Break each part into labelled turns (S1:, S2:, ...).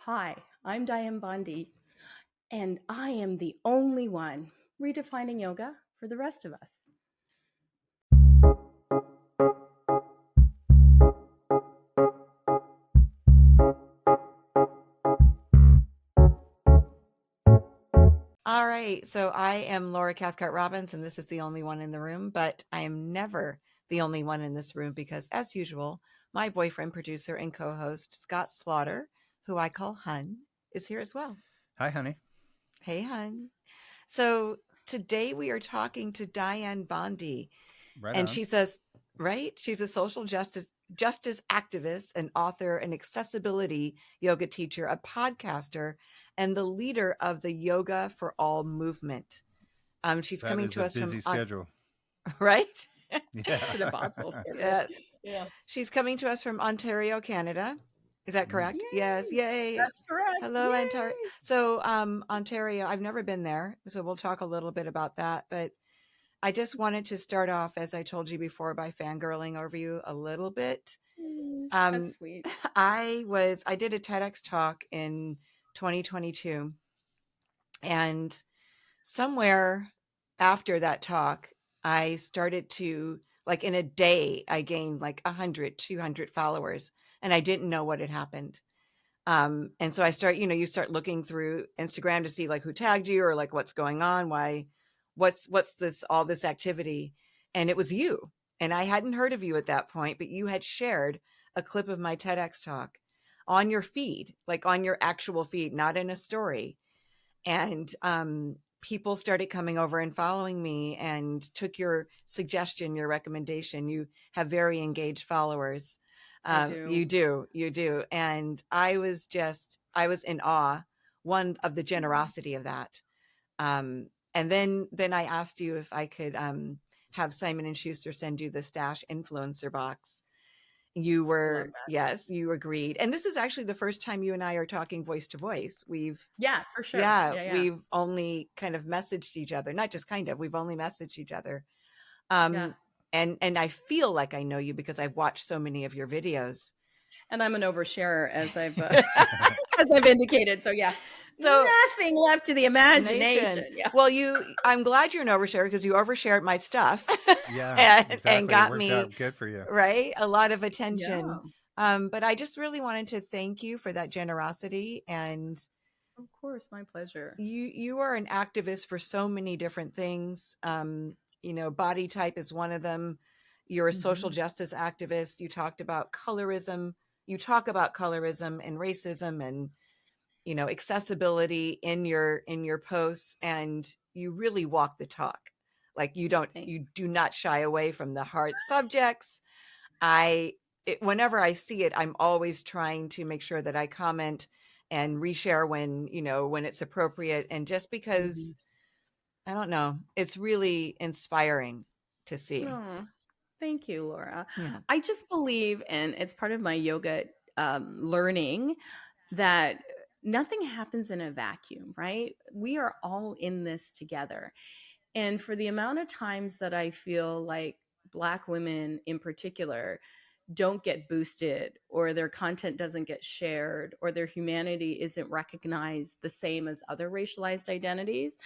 S1: Hi, I'm Dianne Bondy, and I am the only one redefining yoga for the rest of us.
S2: All right. So I am Laura Cathcart-Robbins, and this is the only one in the room, but I am never the only one in this room because, as usual, my boyfriend, producer, and co host, Scott Slaughter, who I call Hun, is here as well.
S3: Hi, honey.
S2: Hey, Hun. So today we are talking to Dianne Bondy,
S3: Right
S2: and
S3: on.
S2: she says, right? She's a social justice activist, an author, an accessibility yoga teacher, a podcaster, and the leader of the Yoga for All movement. She's
S3: That
S2: coming
S3: is
S2: to
S3: a
S2: us from
S3: busy schedule.
S2: right.
S1: It's an
S3: Yeah.
S1: impossible schedule.
S2: Yes,
S1: Yeah.
S2: she's coming to us from Ontario, Canada. Is that
S3: Mm.
S2: correct? Yes.
S1: Yay!
S2: Yay.
S1: That's correct.
S2: Hello, Ontario.
S1: Yay!
S2: So, Ontario, I've never been there, so we'll talk a little bit about that. But I just wanted to start off, as I told you before, by fangirling over you a little bit.
S1: That's
S2: Um,
S1: sweet.
S2: I did a TEDx talk in 2022, and somewhere after that talk, I started to, like, in a day, I gained like 100, 200 followers, and I didn't know what had happened. And so you start looking through Instagram to see like who tagged you or like what's going on, what's all this activity. And it was you. And I hadn't heard of you at that point, but you had shared a clip of my TEDx talk on your feed, like on your actual feed, not in a story. And people started coming over and following me and took your suggestion, your recommendation. You have very engaged followers.
S1: I do.
S2: You do. And I was in awe, one, of the generosity of that. And then I asked you if I could have Simon and Schuster send you the Stash influencer box.
S1: Love that.
S2: Yes, you agreed. And this is actually the first time you and I are talking voice to voice.
S1: Yeah, for sure.
S2: Yeah,
S1: Yeah.
S2: we've only kind of messaged each other, not just kind of, we've only messaged each other.
S1: Yeah.
S2: And I feel like I know you because I've watched so many of your videos.
S1: And I'm an oversharer, as I've as I've indicated. So yeah,
S2: So,
S1: nothing left to the imagination.
S2: nation.
S1: Yeah.
S2: Well, I'm glad you're an oversharer because you overshared my stuff
S3: Yeah,
S2: and
S3: exactly. It
S2: got
S3: worked
S2: me,
S3: out good for you.
S2: right, a lot of
S1: Yeah.
S2: attention. But I just really wanted to thank you for that generosity. And
S1: Of course, my pleasure.
S2: you are an activist for so many different things. Body type is one of them. You're a social
S1: Mhm.
S2: justice activist. You talk about colorism and racism and accessibility in your posts, and you really walk the talk. Like
S1: Thank
S2: you do not shy away from the hard subjects. Whenever I see it, I'm always trying to make sure that I comment and reshare when it's appropriate. And just because,
S1: Mhm.
S2: I don't know, it's really inspiring to see.
S1: Oh, thank you, Laura.
S2: Yeah.
S1: I just believe, and it's part of my yoga learning, that nothing happens in a vacuum, right? We are all in this together. And for the amount of times that I feel like Black women in particular don't get boosted, or their content doesn't get shared, or their humanity isn't recognized the same as other racialized identities,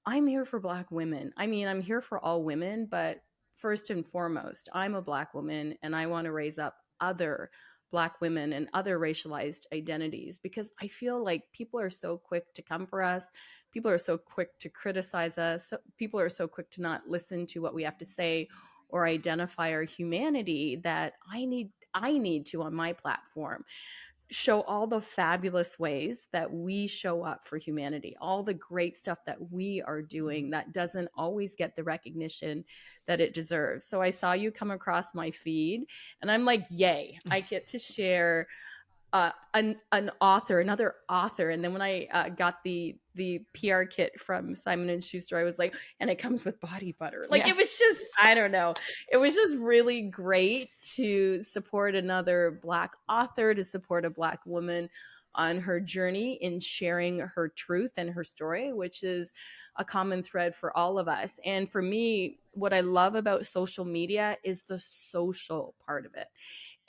S1: I'm here for Black women. I mean, I'm here for all women, but first and foremost, I'm a Black woman and I want to raise up other Black women and other racialized identities, because I feel like people are so quick to come for us. People are so quick to criticize us. People are so quick to not listen to what we have to say or identify our humanity, that I need to, on my platform, show all the fabulous ways that we show up for humanity, all the great stuff that we are doing that doesn't always get the recognition that it deserves. So I saw you come across my feed and I'm like, yay, I get to share another author. And then when I got the PR kit from Simon and Schuster, I was like, and it comes with body butter. Like,
S2: Yeah.
S1: it was just, I don't know. It was just really great to support another Black author, to support a Black woman on her journey in sharing her truth and her story, which is a common thread for all of us. And for me, what I love about social media is the social part of it.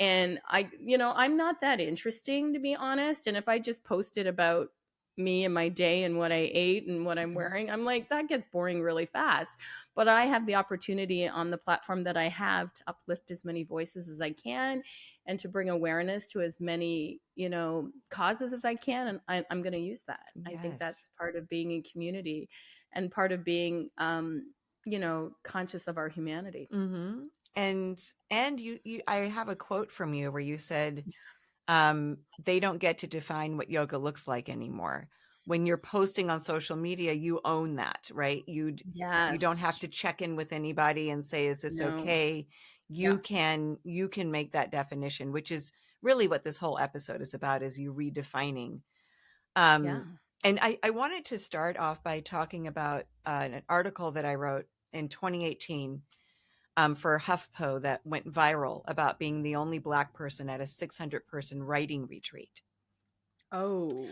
S1: And I'm not that interesting, to be honest. And if I just posted about me and my day and what I ate and what I'm wearing, I'm like, that gets boring really fast. But I have the opportunity on the platform that I have to uplift as many voices as I can and to bring awareness to as many, causes as I can. And I'm going to use that. I think
S2: Yes.
S1: that's part of being in community and part of being, conscious of our humanity.
S2: Mm-hmm. And you I have a quote from you where you said, they don't get to define what yoga looks like anymore. When you're posting on social media, you own that, right? You don't have
S1: Yes.
S2: to check in with anybody and say, is this
S1: No.
S2: okay?
S1: Yeah.
S2: You can make that definition, which is really what this whole episode is about, is you redefining.
S1: Yeah.
S2: Um, and I wanted to start off by talking about an article that I wrote in 2018 for HuffPo that went viral about being the only Black person at a 600-person writing retreat.
S1: Oh,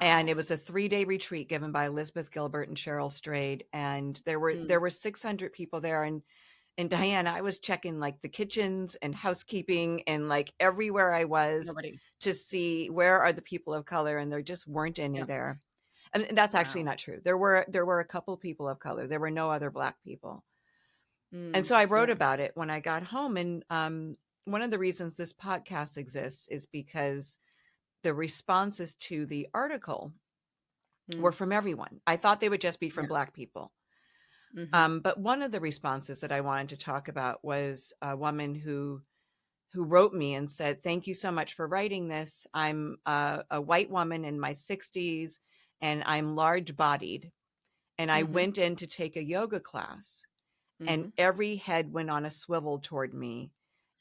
S2: And it
S1: wow.
S2: was a 3-day retreat given by Elizabeth Gilbert and Cheryl Strayed. And there were
S1: Mm,
S2: there were 600 people there. And Diane, I was checking like the kitchens and housekeeping and like everywhere I was
S1: nobody.
S2: to see where are the people of color, and there just weren't any
S1: Yeah.
S2: there. And that's actually
S1: Wow.
S2: not true. There were a couple people of color. There were no other Black people. And
S1: Mm,
S2: so I wrote
S1: yeah.
S2: about it when I got home. And one of the reasons this podcast exists is because the responses to the article were
S1: Mm,
S2: from everyone. I thought they would just be from
S1: yeah.
S2: Black people.
S1: Mm-hmm.
S2: But one of the responses that I wanted to talk about was a woman who wrote me and said, "Thank you so much for writing this. I'm a white woman in my 60s, and I'm large bodied. And I
S1: Mm-hmm.
S2: went in to take a yoga class, and
S1: Mm-hmm.
S2: every head went on a swivel toward me.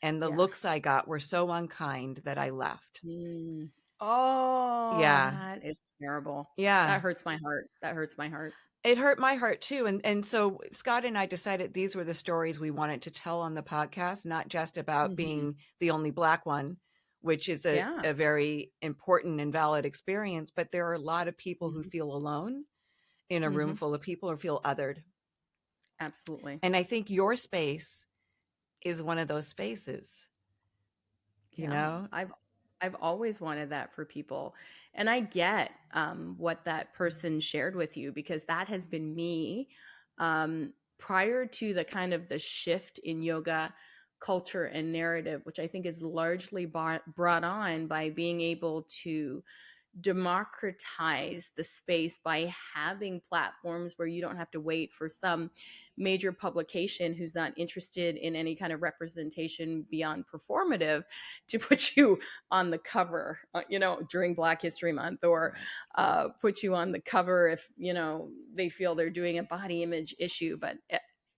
S2: And the
S1: Yeah.
S2: looks I got were so unkind that I left."
S1: Mm. Oh,
S2: Yeah.
S1: that is terrible.
S2: Yeah.
S1: That hurts my heart. That hurts my heart.
S2: It hurt my heart too. And so Scott and I decided these were the stories we wanted to tell on the podcast, not just about
S1: Mm-hmm.
S2: being the only Black one, which is
S1: Yeah.
S2: a very important and valid experience, but there are a lot of people who
S1: Mm-hmm.
S2: feel alone in a room
S1: Mm-hmm.
S2: full of people or feel othered.
S1: Absolutely.
S2: And I think your space is one of those spaces, you
S1: Yeah,
S2: know?
S1: I've always wanted that for people. And I get what that person shared with you, because that has been me prior to the kind of the shift in yoga culture and narrative, which I think is largely brought on by being able to democratize the space by having platforms where you don't have to wait for some major publication who's not interested in any kind of representation beyond performative to put you on the cover, during Black History Month, or
S2: Right.
S1: put you on the cover if, they feel they're doing a body image issue. But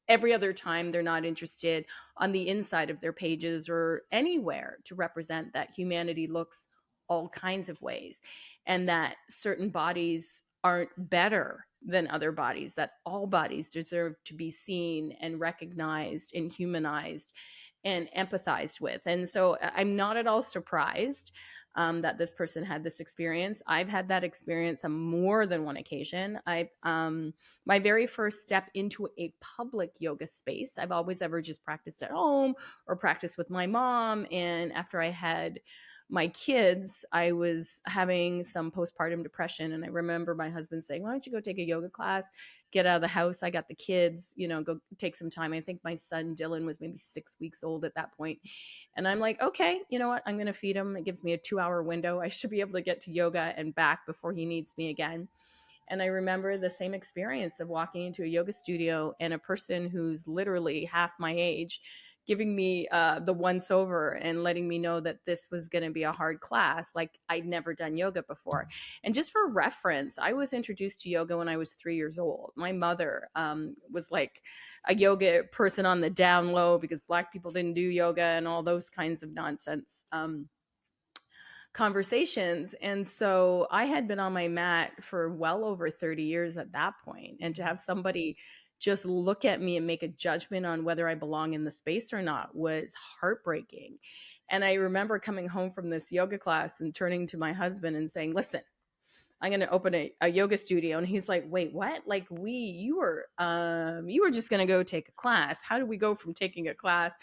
S1: every other time, they're not interested on the inside of their pages or anywhere to represent that humanity looks all kinds of ways, and that certain bodies aren't better than other bodies, that all bodies deserve to be seen and recognized and humanized and empathized with. And so I'm not at all surprised that this person had this experience. I've had that experience on more than one occasion. My very first step into a public yoga space, I've always ever just practiced at home or practiced with my mom. And after I had my kids, I was having some postpartum depression. And I remember my husband saying, "Why don't you go take a yoga class? Get out of the house. I got the kids, go take some time." I think my son Dylan was maybe 6 weeks old at that point. And I'm like, okay, you know what? I'm going to feed him. It gives me a 2 hour window. I should be able to get to yoga and back before he needs me again. And I remember the same experience of walking into a yoga studio and a person who's literally half my age giving me the once over and letting me know that this was going to be a hard class. Like, I'd never done yoga before. And just for reference, I was introduced to yoga when I was 3 years old. My mother was like a yoga person on the down low because Black people didn't do yoga and all those kinds of nonsense. Conversations. And so I had been on my mat for well over 30 years at that point. And to have somebody just look at me and make a judgment on whether I belong in the space or not was heartbreaking. And I remember coming home from this yoga class and turning to my husband and saying, "Listen, I'm going to open a yoga studio. And he's like, wait, what? Like you were just going to go take a class. How did we go from taking a class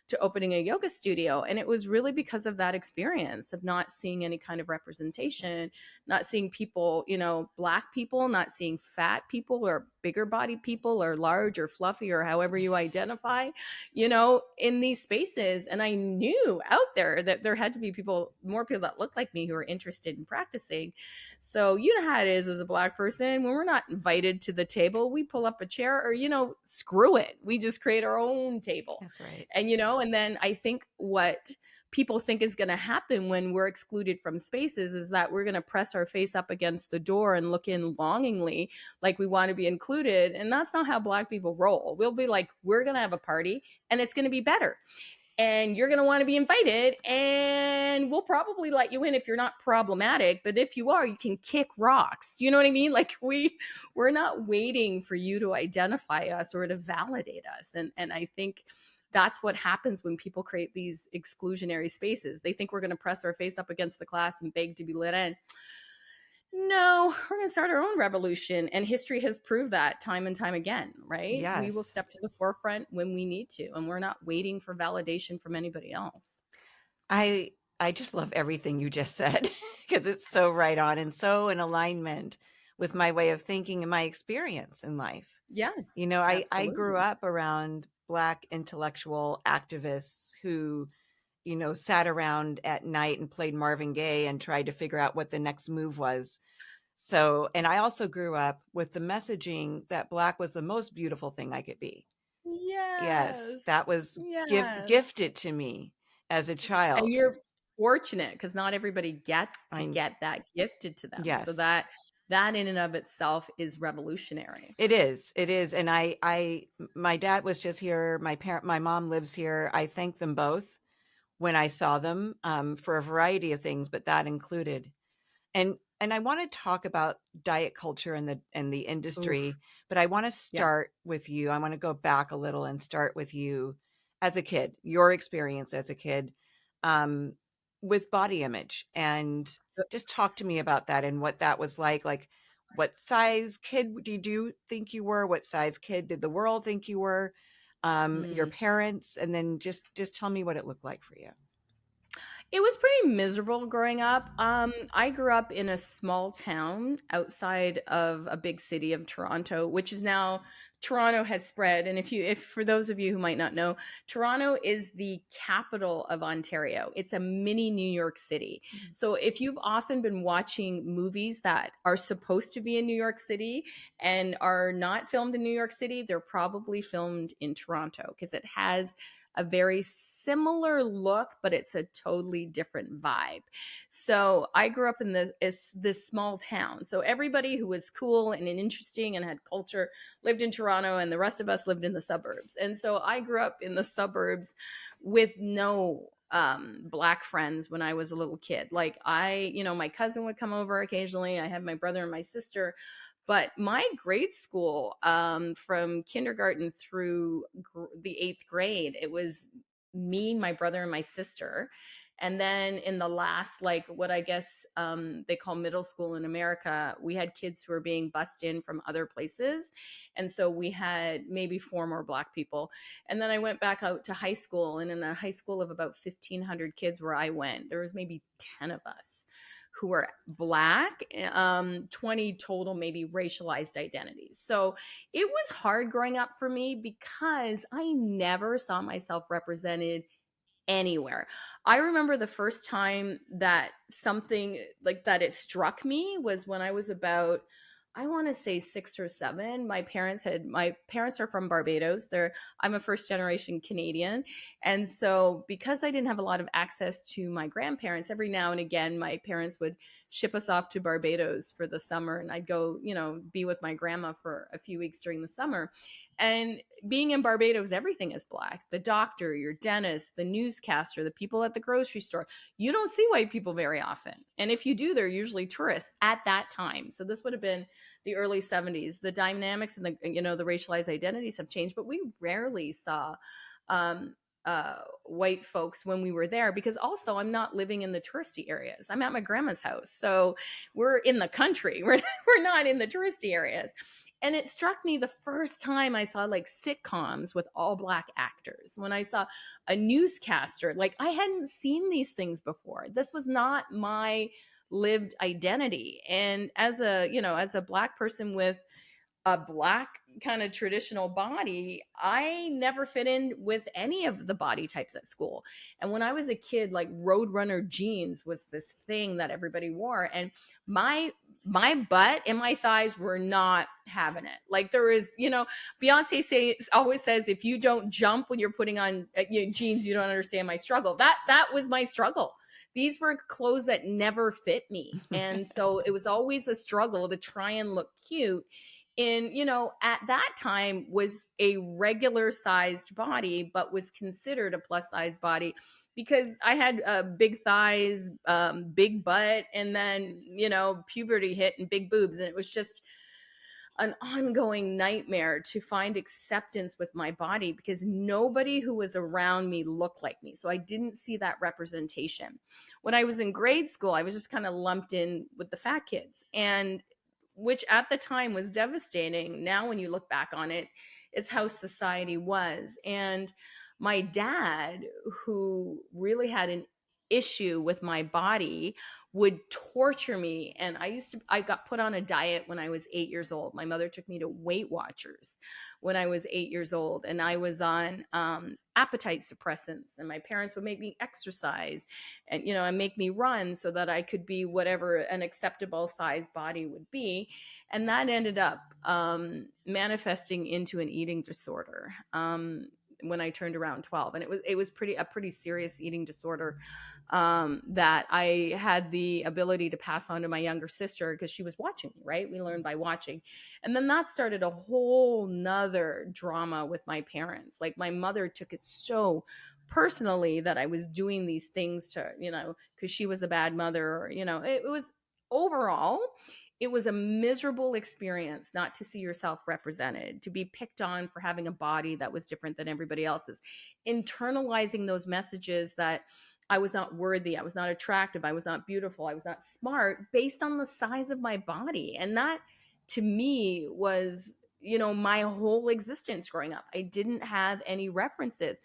S1: to opening a yoga studio? And it was really because of that experience of not seeing any kind of representation, not seeing people, black people, not seeing fat people or bigger bodied people or large or fluffy or however you identify, in these spaces. And I knew out there that there had to be more people that look like me who are interested in practicing. So you know how it is as a black person. When we're not invited to the table, we pull up a chair or, screw it. We just create our own table.
S2: That's right.
S1: And then I think what people think is going to happen when we're excluded from spaces is that we're going to press our face up against the door and look in longingly like we want to be included. And that's not how black people roll. We'll be like, we're going to have a party and it's going to be better, and you're going to want to be invited, and we'll probably let you in if you're not problematic, but if you are, you can kick rocks. Do you know what I mean? Like we're not waiting for you to identify us or to validate us. And I think that's what happens when people create these exclusionary spaces. They think we're going to press our face up against the class and beg to be let in. No, we're going to start our own revolution. And history has proved that time and time again, right? We will
S2: Yes.
S1: step to the forefront when we need to, and we're not waiting for validation from anybody else.
S2: I I just love everything you just said because it's so right on and so in alignment with my way of thinking and my experience in life.
S1: Yeah,
S2: I grew
S1: absolutely.
S2: up around Black intellectual activists who, sat around at night and played Marvin Gaye and tried to figure out what the next move was. So, and I also grew up with the messaging that Black was the most beautiful thing I could be. Yes, that
S1: Yes.
S2: was
S1: Yes.
S2: gifted to me as a
S1: And
S2: child.
S1: you're fortunate because not everybody gets to
S2: I
S1: get that gifted to them. So
S2: Yes,
S1: that in and of itself is revolutionary.
S2: it is. It is. And my dad was just here. My mom lives here. I thank them both when I saw them for a variety of things, but that included. And I want to talk about diet culture and the
S1: Oof.
S2: industry, but I want to
S1: Yeah.
S2: start with you. I want to go back a little and start with you as a kid, your experience as a kid um, with body image, and just talk to me about that and what that was like. Like, what size kid did you think you were? What size kid did the world think you were? Your
S1: Mm.
S2: parents, and then just tell me what it looked like for you.
S1: It was pretty miserable growing up. I grew up in a small town outside of a big city of Toronto, which is now Toronto has spread. And if for those of you who might not know, Toronto is the capital of Ontario. It's a mini New York City. So if you've often been watching movies that are supposed to be in New York City and are not filmed in New York City, they're probably filmed in Toronto because it has a very similar look, but it's a totally different vibe. So I grew up in this small town. So everybody who was cool and interesting and had culture lived in Toronto, and the rest of us lived in the suburbs. And so I grew up in the suburbs with no black friends when I was a little kid. Like my cousin would come over occasionally. I had my brother and my sister, but my grade school, from kindergarten through the eighth grade, it was me, my brother, and my sister. And then in the last, like what I guess they call middle school in America, we had kids who were being bussed in from other places. And so we had maybe four more black people. And then I went back out to high school. And in a high school of about 1,500 kids where I went, there was maybe 10 of us who were black, 20 total maybe racialized identities. So it was hard growing up for me because I never saw myself represented anywhere. I remember the first time that something like that it struck me was when I was about, I want to say 6 or 7. My parents are from Barbados. I'm a first generation Canadian. And so because I didn't have a lot of access to my grandparents, every now and again my parents would ship us off to Barbados for the summer, and I'd go, be with my grandma for a few weeks during the summer. And being in Barbados, everything is black. The doctor, your dentist, the newscaster, the people at the grocery store. You don't see white people very often. And if you do, they're usually tourists at that time. So this would have been the early 70s. The dynamics and the racialized identities have changed, but we rarely saw white folks when we were there, because also I'm not living in the touristy areas. I'm at my grandma's house. So we're in the country. We're not in the touristy areas. And it struck me the first time I saw like sitcoms with all black actors, when I saw a newscaster, like I hadn't seen these things before. This was not my lived identity. And as a, as a black person with a black kind of traditional body, I never fit in with any of the body types at school. And when I was a kid, like Roadrunner jeans was this thing that everybody wore, and my butt and my thighs were not having it. Like there is, Beyonce always says, if you don't jump when you're putting on jeans, you don't understand my struggle. That was my struggle. These were clothes that never fit me, and so it was always a struggle to try and look cute in, at that time was a regular sized body, but was considered a plus size body because I had big thighs, big butt, and then, puberty hit and big boobs. And it was just an ongoing nightmare to find acceptance with my body because nobody who was around me looked like me. So I didn't see that representation. When I was in grade school, I was just kind of lumped in with the fat kids, and which at the time was devastating. Now, when you look back on it, it's how society was. And my dad, who really had an issue with my body, would torture me. And I got put on a diet when I was 8 years old. My mother took me to Weight Watchers when I was 8 years old, and I was on appetite suppressants, and my parents would make me exercise and, and make me run so that I could be whatever an acceptable size body would be. And that ended up manifesting into an eating disorder. When I turned around 12, and it was a pretty serious eating disorder that I had the ability to pass on to my younger sister because she was watching me, right? We learned by watching. And then that started a whole nother drama with my parents. Like my mother took it so personally that I was doing these things to, because she was a bad mother, or, it was overall, it was a miserable experience not to see yourself represented, to be picked on for having a body that was different than everybody else's, internalizing those messages that I was not worthy, I was not attractive, I was not beautiful, I was not smart based on the size of my body. And that to me was, my whole existence growing up. I didn't have any references.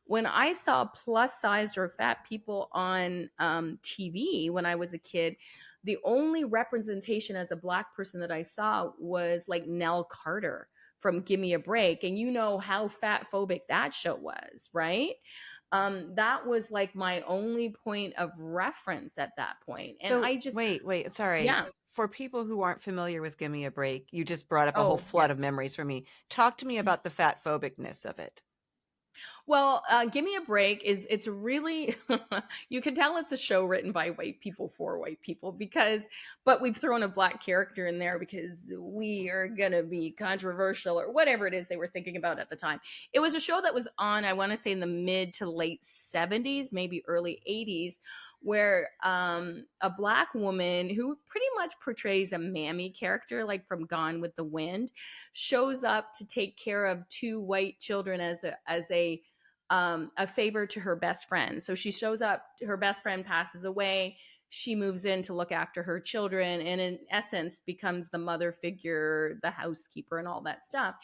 S1: When I saw plus sized or fat people on TV when I was a kid, the only representation as a black person that I saw was like Nell Carter from Gimme a Break. And you know how fat phobic that show was, right? That was like my only point of reference at that point. And
S2: So
S1: I just,
S2: wait, sorry.
S1: yeah.
S2: For people who aren't familiar with Gimme a Break, you just brought up a whole
S1: Oh,
S2: flood of
S1: yes.
S2: memories for me. Talk to me about the fat phobicness of it.
S1: Well, Give Me a Break it's really, you can tell it's a show written by white people for white people but we've thrown a black character in there because we are going to be controversial or whatever it is they were thinking about at the time. It was a show that was on, I want to say in the mid to late 70s, maybe early 80s, where a black woman who pretty much portrays a mammy character, like from Gone with the Wind, shows up to take care of two white children as a favor to her best friend. So she shows up, her best friend passes away, she moves in to look after her children, and in essence becomes the mother figure, the housekeeper, and all that stuff.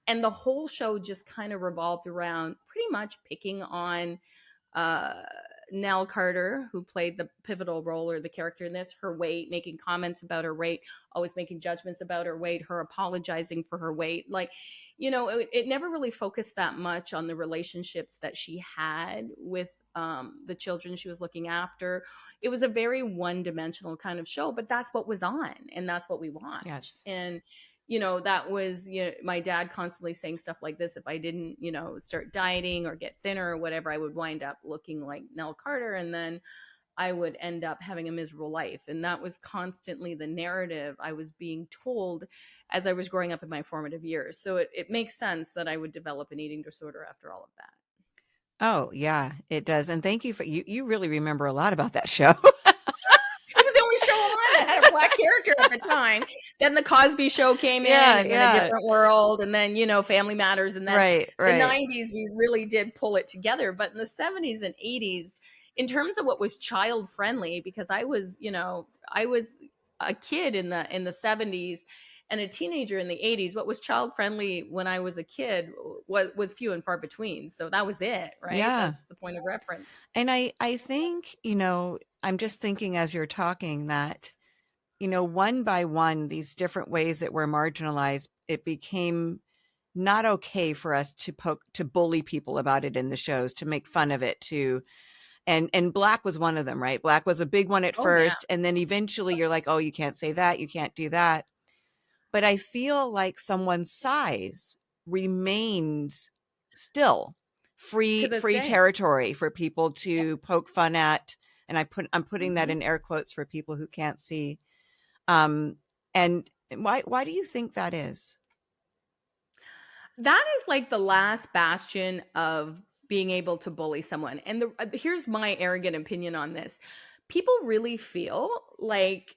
S1: And the whole show just kind of revolved around pretty much picking on uh, Nell Carter, who played the pivotal role or the character in this, her weight, making comments about her weight, always making judgments about her weight, her apologizing for her weight. Like, it never really focused that much on the relationships that she had with the children she was looking after. It was a very one-dimensional kind of show, but that's what was on, and that's what we watched.
S2: Yes.
S1: And that was, my dad constantly saying stuff like this. If I didn't, start dieting or get thinner or whatever, I would wind up looking like Nell Carter, and then I would end up having a miserable life. And that was constantly the narrative I was being told as I was growing up in my formative years. So it makes sense that I would develop an eating disorder after all of that.
S2: Oh, yeah, it does. And thank you for you really remember a lot about that show.
S1: It was the only show on that had a black character at the time. Then the Cosby Show came in,
S2: Yeah,
S1: and then A
S2: yeah.
S1: Different World, and then, Family Matters, and then
S2: Right,
S1: the
S2: right.
S1: 90s, we really did pull it together. But in the 70s and 80s, in terms of what was child friendly, because I was a kid in the 70s and a teenager in the 80s. What was child friendly when I was a kid was few and far between. So that was it, right?
S2: Yeah.
S1: That's the point of reference.
S2: And I think, I'm just thinking as you're talking that, one by one, these different ways that we're marginalized, it became not okay for us to bully people about it in the shows, to make fun of it, and Black was one of them, right? Black was a big one at
S1: Oh yeah.
S2: first, and then eventually you're like, oh, you can't say that, you can't do that. But I feel like someone's size remains still
S1: To this
S2: free
S1: day.
S2: territory for people
S1: Yeah.
S2: to poke fun at, and I'm putting that
S1: Mhm.
S2: in air quotes for people who can't see. Um, and why do you think that is?
S1: That is like the last bastion of being able to bully someone. And here's my arrogant opinion on this. People really feel like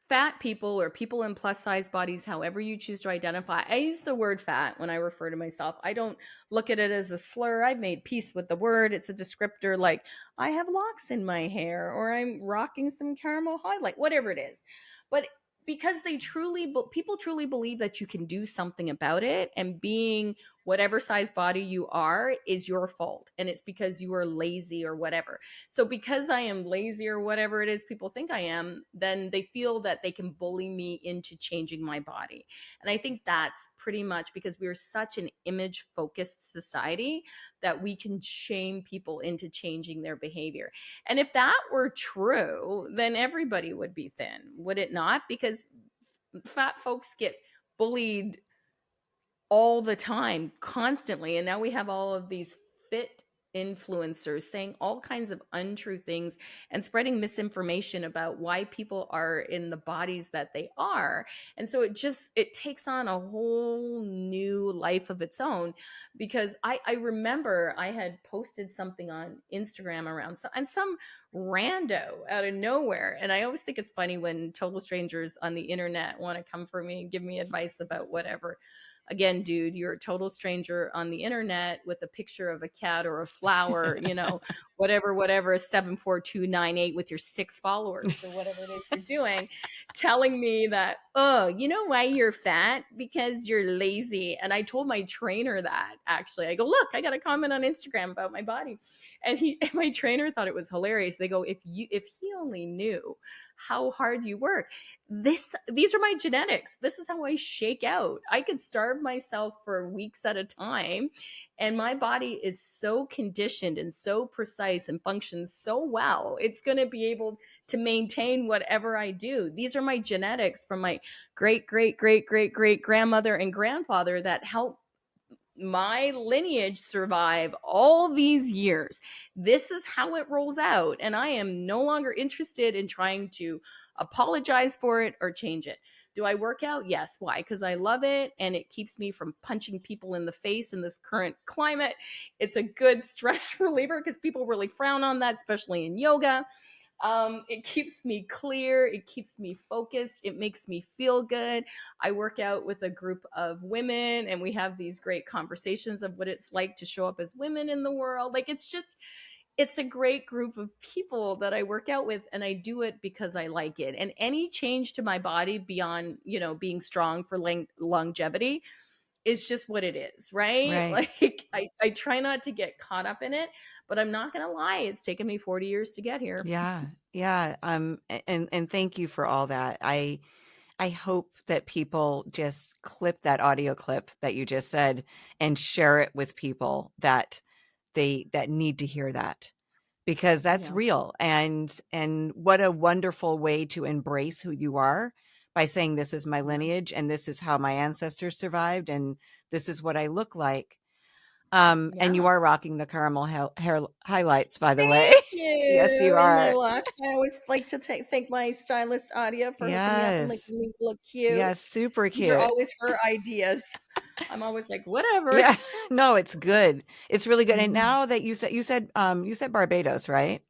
S1: fat people or people in plus size bodies, however you choose to identify. I use the word fat when I refer to myself. I don't look at it as a slur. I've made peace with the word. It's a descriptor, like I have locks in my hair or I'm rocking some caramel highlight, whatever it is. But because people truly believe that you can do something about it, and being whatever size body you are is your fault, and it's because you are lazy or whatever. So because I am lazy or whatever it is people think I am, then they feel that they can bully me into changing my body. And I think that's pretty much because we're such an image focused society that we can shame people into changing their behavior. And if that were true, then everybody would be thin, would it not? Because fat folks get bullied all the time, constantly. And now we have all of these fit influencers saying all kinds of untrue things and spreading misinformation about why people are in the bodies that they are. And so it takes on a whole new life of its own, because I remember I had posted something on Instagram around some rando out of nowhere. And I always think it's funny when total strangers on the internet want to come for me and give me advice about whatever. Again, dude, you're a total stranger on the internet with a picture of a cat or a flower, whatever 74298 with your 6 followers or whatever it is you're doing, telling me that, oh, you know why you're fat? Because you're lazy. And I told my trainer that, actually. I go, look, I got a comment on Instagram about my body. And my trainer thought it was hilarious. They go, if he only knew how hard you work. These are my genetics. This is how I shake out. I could starve myself for weeks at a time, and my body is so conditioned and so precise and functions so well. It's going to be able to maintain whatever I do. These are my genetics from my great great great great great grandmother and grandfather that help my lineage survive all these years. This is how it rolls out. And I am no longer interested in trying to apologize for it or change it. Do I work out? Yes. Why? Because I love it and it keeps me from punching people in the face in this current climate. It's a good stress reliever because people really frown on that, especially in yoga. It keeps me clear. It keeps me focused. It makes me feel good. I work out with a group of women and we have these great conversations of what it's like to show up as women in the world. Like it's a great group of people that I work out with, and I do it because I like it. And any change to my body beyond, being strong for longevity is just what it is, right?
S2: Right.
S1: Like I try not to get caught up in it, but I'm not going to lie. It's taken me 40 years to get here.
S2: Yeah. Yeah. And thank you for all that. I hope that people just clip that audio clip that you just said and share it with people that need to hear that, because that's
S1: Yeah.
S2: real. And what a wonderful way to embrace who you are by saying, this is my
S1: Yeah.
S2: lineage and this is how my ancestors survived and this is what I look like. And you
S1: Yeah.
S2: are rocking the caramel hair highlights, by the way.
S1: Thank
S2: Yes, you
S1: you. And my
S2: are.
S1: locks. I always like to thank my stylist Adia for hooking me up and
S2: Yes.
S1: making me look cute.
S2: Yes, super
S1: These are
S2: cute.
S1: always her ideas. I'm always like, whatever.
S2: Yeah. No, it's good. It's really good. And
S1: Mhm.
S2: now that you said Barbados, right?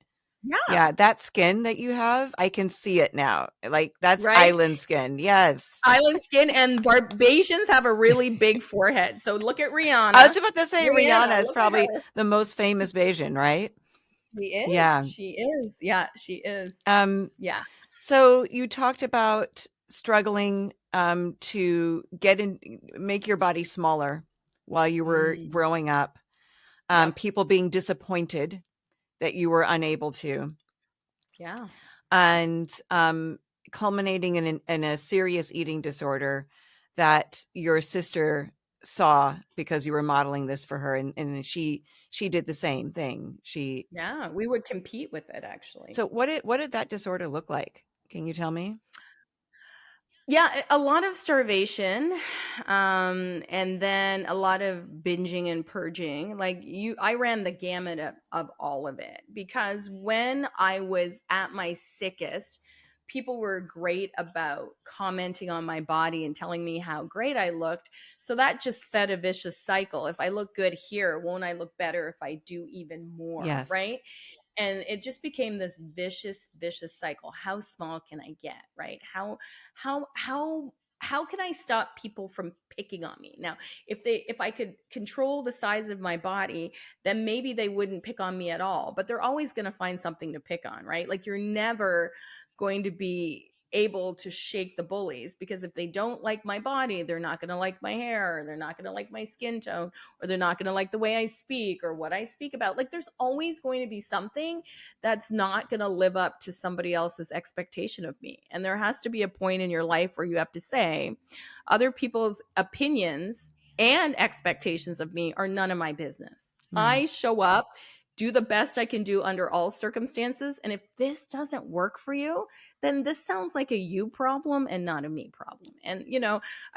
S1: Yeah,
S2: Yeah, that skin that you have, I can see it now. Like, that's
S1: right?
S2: island skin. Yes.
S1: Island skin, and Barbadians have a really big forehead. So look at
S2: I was
S1: Rihanna.
S2: about to say
S1: Rihanna,
S2: Rihanna is
S1: look at
S2: probably
S1: her.
S2: the most famous Bayesian, right?
S1: She is.
S2: Yeah.
S1: She is. Yeah, she is.
S2: Um,
S1: Yeah.
S2: so you talked about struggling to make your body smaller while you were
S1: Mm,
S2: growing up.
S1: yep.
S2: People being disappointed that you were unable to,
S1: Yeah.
S2: and culminating in a serious eating disorder that your sister saw because you were modeling this for her, and she did the same thing.
S1: Yeah. We would compete with it, actually.
S2: So what did that disorder look like? Can you tell me?
S1: Yeah, a lot of starvation, and then a lot of binging and purging. I ran the gamut of all of it, because when I was at my sickest, people were great about commenting on my body and telling me how great I looked. So that just fed a vicious cycle. If I look good here, won't I look better if I do even more,
S2: Yes.
S1: right? And it just became this vicious cycle. How small can I get, right? How can I stop people from picking on me? Now, if I could control the size of my body, then maybe they wouldn't pick on me at all, but they're always going to find something to pick on, right? Like, you're never going to be able to shake the bullies, because if they don't like my body, they're not going to like my hair, or they're not going to like my skin tone, or they're not going to like the way I speak or what I speak about. Like, there's always going to be something that's not going to live up to somebody else's expectation of me. And there has to be a point in your life where you have to say, other people's opinions and expectations of me are none of my business.
S2: Yeah.
S1: I show up, do the best I can do under all circumstances. And if this doesn't work for you, then this sounds like a you problem and not a me problem. And,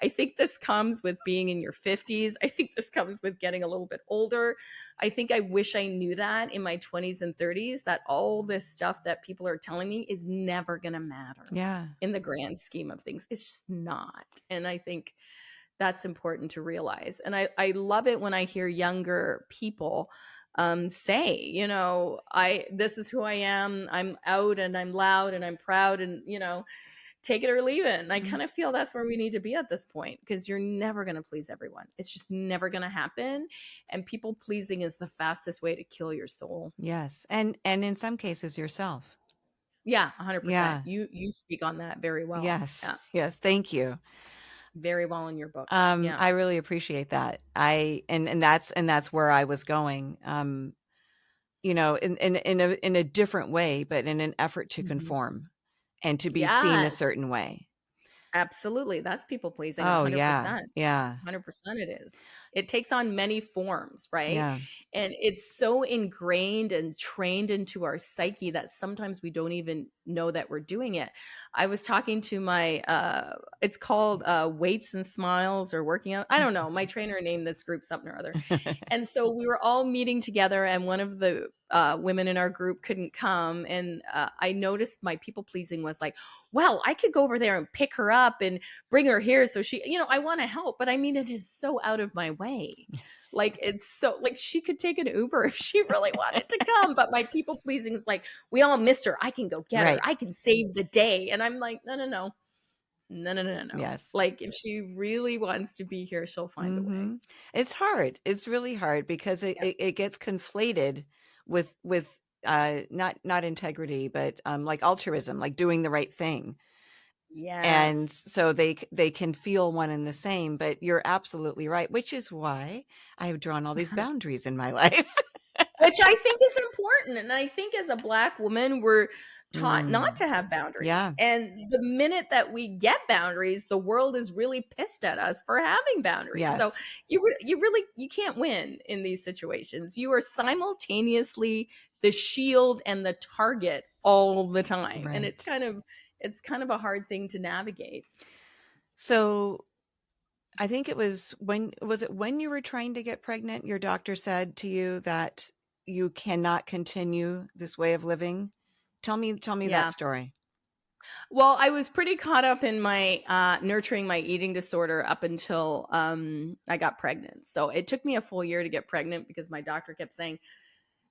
S1: I think this comes with being in your 50s. I think this comes with getting a little bit older. I think I wish I knew that in my 20s and 30s, that all this stuff that people are telling me is never going to matter
S2: Yeah.
S1: in the grand scheme of things. It's just not. And I think that's important to realize. And I love it when I hear younger people say, this is who I am. I'm out and I'm loud and I'm proud, and, take it or leave it. And I
S2: Mm.
S1: kind of feel that's where we need to be at this point, because you're never going to please everyone. It's just never going to happen. And people pleasing is the fastest way to kill your soul.
S2: Yes. And in some cases yourself.
S1: Yeah, 100%.
S2: Yeah.
S1: You speak on that very well.
S2: Yes.
S1: Yeah,
S2: Yes. Thank you.
S1: very well in your book. Yeah.
S2: I really appreciate that. And that's where I was going. In a different way, but in an effort to
S1: Mhm.
S2: conform and to be seen a
S1: Yes.
S2: certain way.
S1: Absolutely. That's people pleasing
S2: Oh, yeah.
S1: 100%.
S2: Yeah.
S1: 100% it is. It takes on many forms, right?
S2: Yeah.
S1: And it's so ingrained and trained into our psyche that sometimes we don't even know that we're doing it. I was talking to my it's called Weights and Smiles, or Working Out. I don't know. My trainer named this group something or other. And so we were all meeting together, and one of the women in our group couldn't come. And I noticed my people pleasing was like, well, I could go over there and pick her up and bring her here. So she, I want to help, but I mean, it is so out of my way. Like, it's so, like, she could take an Uber if she really wanted to come. But my people pleasing is like, we all missed her. I can go get her.
S2: Right.
S1: I can save the day. And I'm like, no, no, no, no, no, no, no, no.
S2: Yes.
S1: Like, if she really wants to be here, she'll find a way.
S2: It's hard. It's really hard because it,
S1: Yeah.
S2: it, it gets conflated with not integrity, but like altruism, like doing the right thing. And
S1: Yes.
S2: so they can feel one and the same, but you're absolutely right, which is why I have drawn all these boundaries in my life.
S1: Which I think is important. And I think as a Black woman, we're taught not
S2: Mm,
S1: to have boundaries.
S2: yeah.
S1: And the minute that we get boundaries, the world is really pissed at us for having boundaries. So
S2: Yes.
S1: you can't win in these situations. You are simultaneously the shield and the target all the time. And
S2: Right.
S1: it's kind of a hard thing to navigate.
S2: So I think it when you were trying to get pregnant, your doctor said to you that you cannot continue this way of living. Tell me that
S1: Yeah.
S2: story.
S1: Well, I was pretty caught up in my nurturing my eating disorder up until I got pregnant. So it took me a full year to get pregnant, because my doctor kept saying,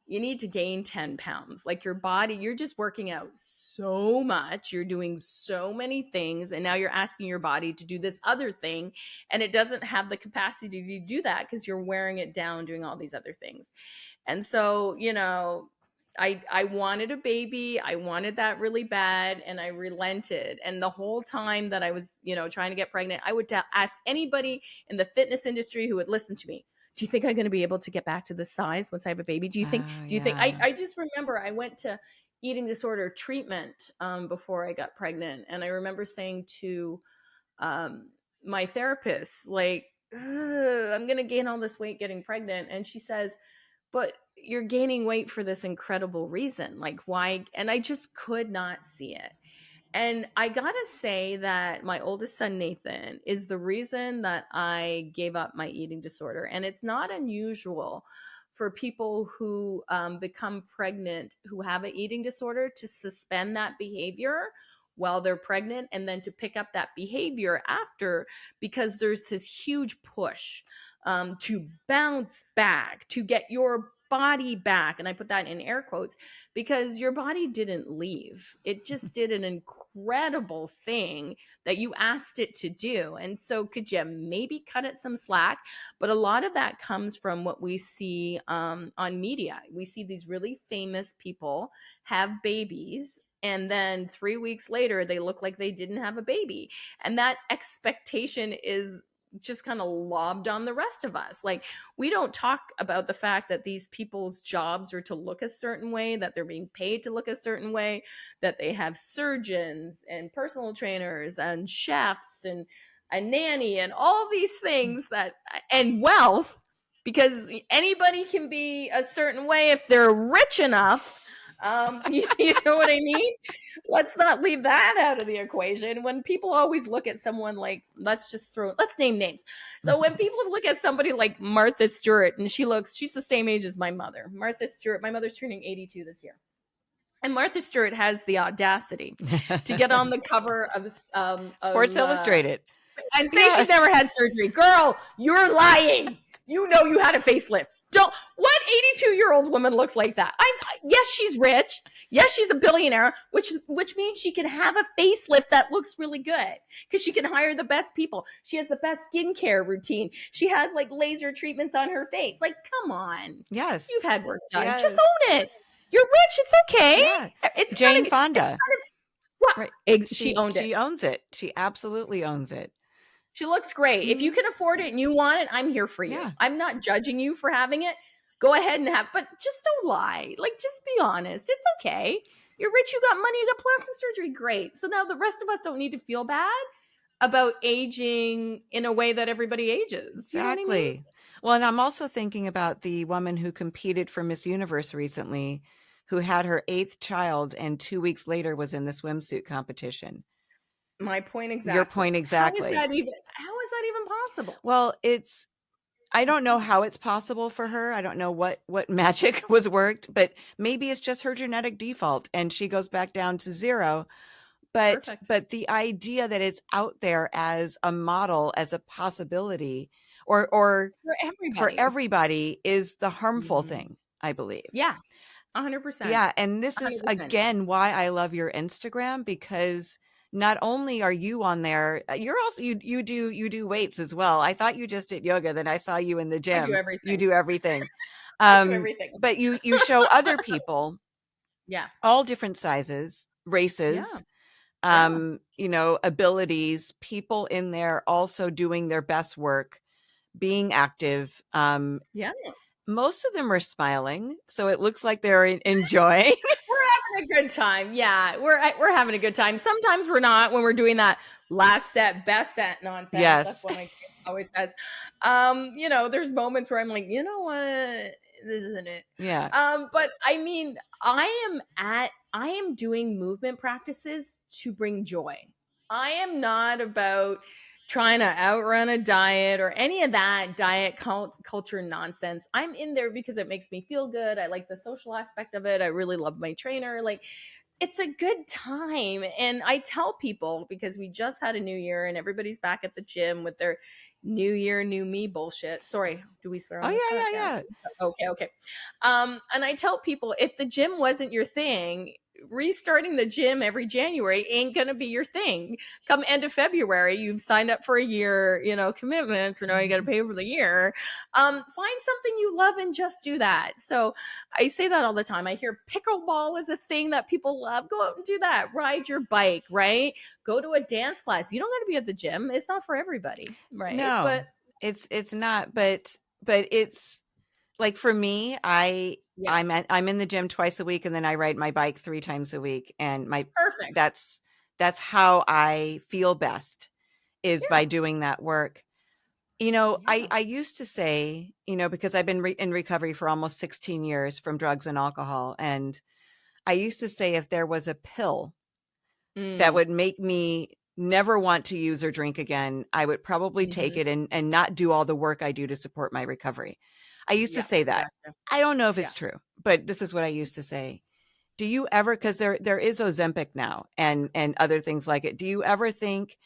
S1: you need to gain 10 pounds. Like your body, you're just working out so much. You're doing so many things. And now you're asking your body to do this other thing. And it doesn't have the capacity to do that because you're wearing it down doing all these other things. And so, I wanted a baby. I wanted that really bad, and I relented. And the whole time that I was, trying to get pregnant, I would ask anybody in the fitness industry who would listen to me, do you think I'm going to be able to get back to this size once I have a baby?
S2: Oh,
S1: Do you think,
S2: yeah.
S1: I just remember I went to eating disorder treatment before I got pregnant. And I remember saying to my therapist, like, I'm going to gain all this weight getting pregnant. And she says, but you're gaining weight for this incredible reason. Like, why? And I just could not see it. And I gotta say that my oldest son, Nathan, is the reason that I gave up my eating disorder. And it's not unusual for people who become pregnant who have an eating disorder to suspend that behavior while they're pregnant and then to pick up that behavior after, because there's this huge push to bounce back, to get your body back. And I put that in air quotes because your body didn't leave. It just did an incredible thing that you asked it to do. And so could you maybe cut it some slack? But a lot of that comes from what we see on media. We see these really famous people have babies, and then 3 weeks later, they look like they didn't have a baby. And that expectation is just kind of lobbed on the rest of us. Like, we don't talk about the fact that these people's jobs are to look a certain way, that they're being paid to look a certain way, that they have surgeons and personal trainers and chefs and a nanny and all these things that, and wealth, because anybody can be a certain way if they're rich enough. You know what I mean? Let's not leave that out of the equation. When people always look at someone like, let's name names. So when people look at somebody like Martha Stewart, and she's the same age as my mother. Martha Stewart, my mother's turning 82 this year. And Martha Stewart has the audacity to get on the cover of
S2: Sports Illustrated
S1: and say she's never had surgery. Girl, you're lying. You know you had a facelift. What 82-year-old woman looks like that? Yes, she's rich. Yes, she's a billionaire, which means she can have a facelift that looks really good because she can hire the best people. She has the best skincare routine. She has like laser treatments on her face. Like, come on.
S2: Yes.
S1: You've had work done.
S2: Yes.
S1: Just own it. You're rich. It's okay.
S2: Yeah.
S1: It's
S2: Jane Fonda.
S1: Right. She owned it.
S2: She owns it. She absolutely owns it.
S1: She looks great. Mm-hmm. If you can afford it and you want it, I'm here for you. Yeah. I'm not judging you for having it. Go ahead and but just don't lie. Like, just be honest. It's okay. You're rich. You got money. You got plastic surgery. Great. So now the rest of us don't need to feel bad about aging in a way that everybody ages.
S2: Exactly.
S1: You know what I mean?
S2: Well, and I'm also thinking about the woman who competed for Miss Universe recently, who had her 8th child and 2 weeks later was in the swimsuit competition.
S1: My point exactly.
S2: Your point exactly.
S1: How is that even possible?
S2: Well, I don't know how it's possible for her. I don't know what magic was worked, but maybe it's just her genetic default and she goes back down to 0. But the idea that it's out there as a model, as a possibility, or for everybody is the harmful thing, I believe.
S1: Yeah. 100%.
S2: Yeah. And this 100%. Is again why I love your Instagram, because not only are you on there, you're also you do weights as well. I thought you just did yoga, then I saw you in the gym.
S1: I do everything.
S2: You do everything.
S1: I do everything.
S2: But you show other people,
S1: yeah,
S2: all different sizes, races, abilities, people in there also doing their best work, being active. Most of them are smiling, so it looks like they're enjoying.
S1: We're having a good time. Yeah, we're having a good time. Sometimes we're not when we're doing that last set, best set nonsense.
S2: Yes.
S1: That's what my kid always says. There's moments where I'm like, you know what, this isn't it.
S2: Yeah.
S1: But I mean, I am doing movement practices to bring joy. I am not about trying to outrun a diet or any of that diet culture nonsense. I'm in there because it makes me feel good. I like the social aspect of it. I really love my trainer. Like, it's a good time. And I tell people, because we just had a new year and everybody's back at the gym with their new year, new me bullshit. Sorry, do we swear
S2: Oh
S1: on this
S2: yeah,
S1: podcast?
S2: yeah,
S1: Okay, okay. And I tell people, if the gym wasn't your thing, restarting the gym every January ain't gonna be your thing. Come end of February, you've signed up for a year, commitment. For now, you got to
S2: yeah.
S1: pay for the year. Find something you love and just do that. So I say that all the time. I hear pickleball is a thing that people love. Go out and do that. Ride your bike, right? Go to a dance class. You don't got to be at the gym. It's not for everybody, right?
S2: No,
S1: But
S2: it's not, but it's like for me,
S1: yeah,
S2: I'm in the gym twice a week, and then I ride my bike 3 times a week, and my
S1: perfect.
S2: that's that's how I feel best, is by
S1: Yeah,
S2: doing that work. You know,
S1: yeah.
S2: I used to say, because I've been in recovery for almost 16 years from drugs and alcohol, and I used to say if there was a pill that
S1: Mm,
S2: would make me never want to use or drink again, I would probably take
S1: hmm.
S2: it and not do all the work I do to support my recovery. I used to
S1: Yeah,
S2: say that.
S1: gotcha.
S2: I don't know if
S1: Yeah.
S2: it's true, but this is what I used to say. Do you ever, because there is Ozempic now and other things like it. Do you ever think,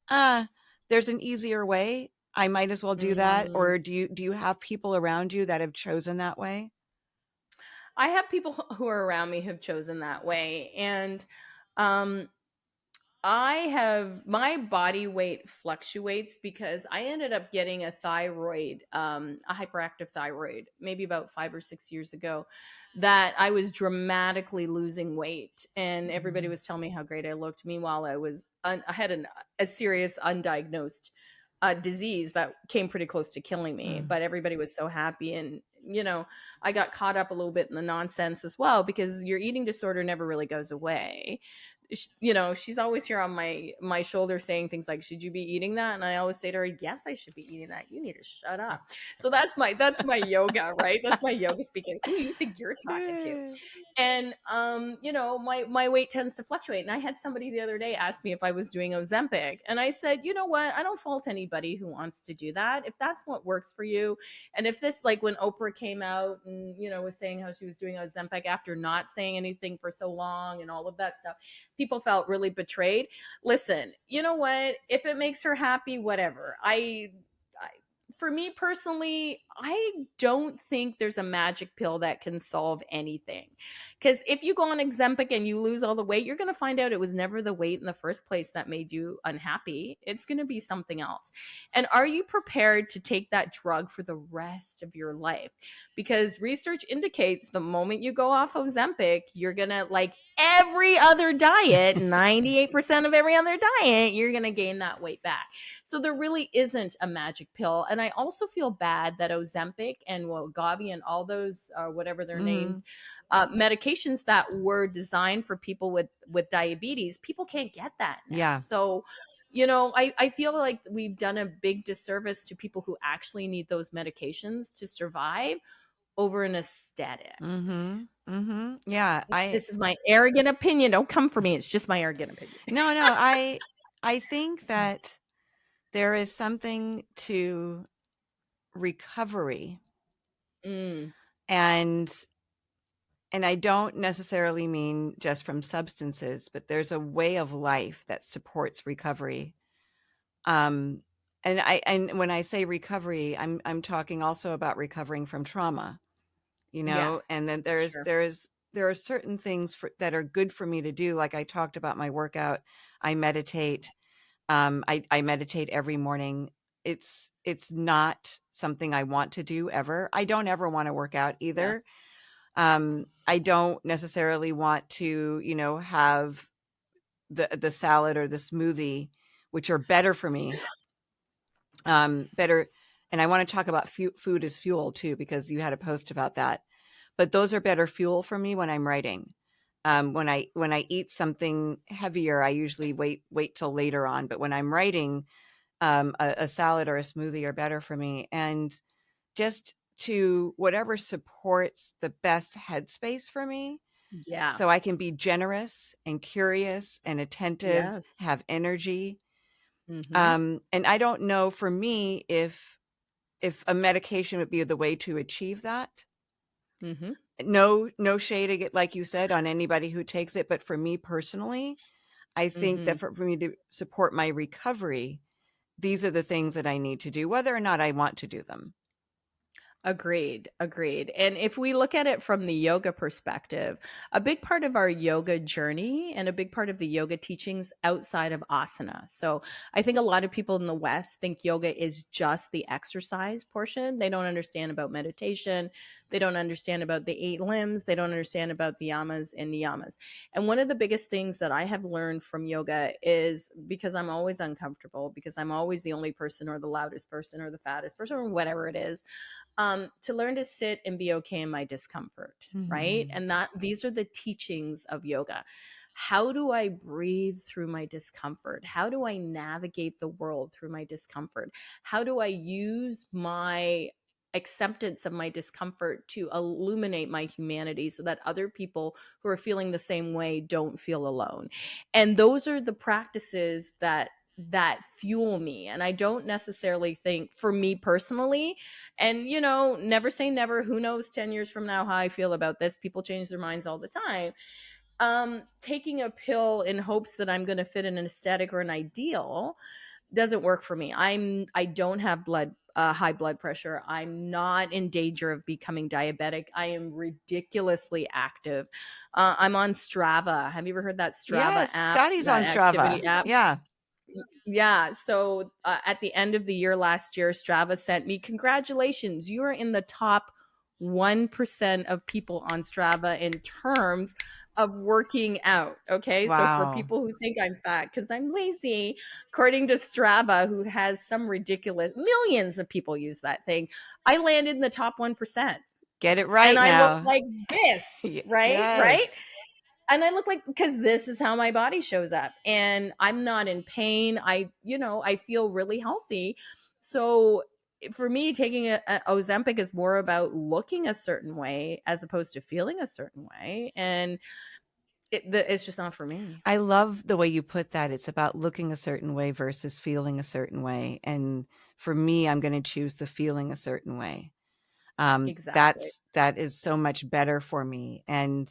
S2: ah, there's an easier way? I might as well do that.
S1: Mm.
S2: Or do you have people around you that have chosen that way?
S1: I have people who are around me who've chosen that way. And um, I have my body weight fluctuates because I ended up getting a hyperactive thyroid, maybe about 5 or 6 years ago, that I was dramatically losing weight, and everybody
S2: Mhm.
S1: was telling me how great I looked. Meanwhile, I had a serious undiagnosed disease that came pretty close to killing me,
S2: Mm.
S1: but everybody was so happy. And I got caught up a little bit in the nonsense as well, because your eating disorder never really goes away. She's always here on my shoulder saying things like, should you be eating that? And I always say to her, yes, I should be eating that. You need to shut up. So that's my yoga, right? That's my yoga speaking. Who you think you're talking to? And my weight tends to fluctuate. And I had somebody the other day ask me if I was doing Ozempic, and I said, you know what, I don't fault anybody who wants to do that. If that's what works for you, and if this, like when Oprah came out and was saying how she was doing Ozempic after not saying anything for so long and all of that stuff, people felt really betrayed. Listen, you know what, if it makes her happy, whatever. I For me personally, I don't think there's a magic pill that can solve anything. Because if you go on Ozempic and you lose all the weight, you're going to find out it was never the weight in the first place that made you unhappy. It's going to be something else. And are you prepared to take that drug for the rest of your life? Because research indicates the moment you go off Ozempic, you're going to, like every other diet, 98% of every other diet, you're going to gain that weight back. So there really isn't a magic pill. And I also feel bad that Ozempic and Wegovy and all those, whatever they're named,
S2: Mhm.
S1: medications that were designed for people with diabetes, people can't get that now.
S2: Yeah.
S1: So, I feel like we've done a big disservice to people who actually need those medications to survive over an aesthetic.
S2: Mhm. Mhm. Yeah,
S1: This is my arrogant opinion. Don't come for me. It's just my arrogant opinion.
S2: no, I think that there is something to recovery,
S1: Mm,
S2: and I don't necessarily mean just from substances, but there's a way of life that supports recovery. Um, and when I say recovery, I'm talking also about recovering from trauma,
S1: yeah,
S2: and then
S1: sure.
S2: there are certain things that are good for me to do. Like I talked about my workout, I meditate. I meditate every morning. It's not something I want to do ever. I don't ever want to work out
S1: Yeah.
S2: either. I don't necessarily want to, have the salad or the smoothie, which are better for me. Better, and I want to talk about food as fuel too, because you had a post about that. But those are better fuel for me when I'm writing. When I eat something heavier, I usually wait till later on. But when I'm writing, a salad or a smoothie are better for me. And just to whatever supports the best headspace for me,
S1: Yeah.
S2: so I can be generous and curious and attentive,
S1: Yes.
S2: have energy.
S1: Mhm.
S2: And I don't know for me if a medication would be the way to achieve that.
S1: Mhm.
S2: no shade, like you said, on anybody who takes it, but for me personally, I think that
S1: Hmm.
S2: for me to support my recovery, these are the things that I need to do, whether or not I want to do them.
S1: Agreed, agreed. And if we look at it from the yoga perspective, a big part of our yoga journey and a big part of the yoga teachings outside of asana. So I think a lot of people in the West think yoga is just the exercise portion. They don't understand about meditation. They don't understand about the 8 limbs. They don't understand about the yamas and niyamas. And one of the biggest things that I have learned from yoga is, because I'm always uncomfortable, because I'm always the only person or the loudest person or the fattest person or whatever it is, to learn to sit and be okay in my discomfort, right?
S2: Mhm.
S1: And that these are the teachings of yoga. How do I breathe through my discomfort? How do I navigate the world through my discomfort? How do I use my acceptance of my discomfort to illuminate my humanity so that other people who are feeling the same way don't feel alone? And those are the practices that fuel me. And I don't necessarily think, for me personally, and, never say never. Who knows 10 years from now how I feel about this? People change their minds all the time. Taking a pill in hopes that I'm going to fit in an aesthetic or an ideal doesn't work for me. I don't have high blood pressure. I'm not in danger of becoming diabetic. I am ridiculously active. I'm on Strava. Have you ever heard that Strava
S2: Yes,
S1: app,
S2: Scotty's
S1: that
S2: on Strava.
S1: activity app?
S2: Yeah.
S1: Yeah. So at the end of the year last year, Strava sent me, congratulations, you are in the top 1% of people on Strava in terms of working out. Okay. So for
S2: Wow.
S1: people who think I'm fat because I'm lazy, according to Strava, who has some ridiculous millions of people use that thing, I landed in the top 1%.
S2: Get it
S1: And
S2: right
S1: I look
S2: now.
S1: like this, right? Right?
S2: Yes.
S1: And I look like, because this is how my body shows up, and I'm not in pain. I feel really healthy. So for me, taking a Ozempic is more about looking a certain way as opposed to feeling a certain way, and it's just not for me.
S2: I love the way you put that. It's about looking a certain way versus feeling a certain way. And for me, I'm going to choose the feeling a certain way.
S1: Exactly.
S2: That is so much better for me. And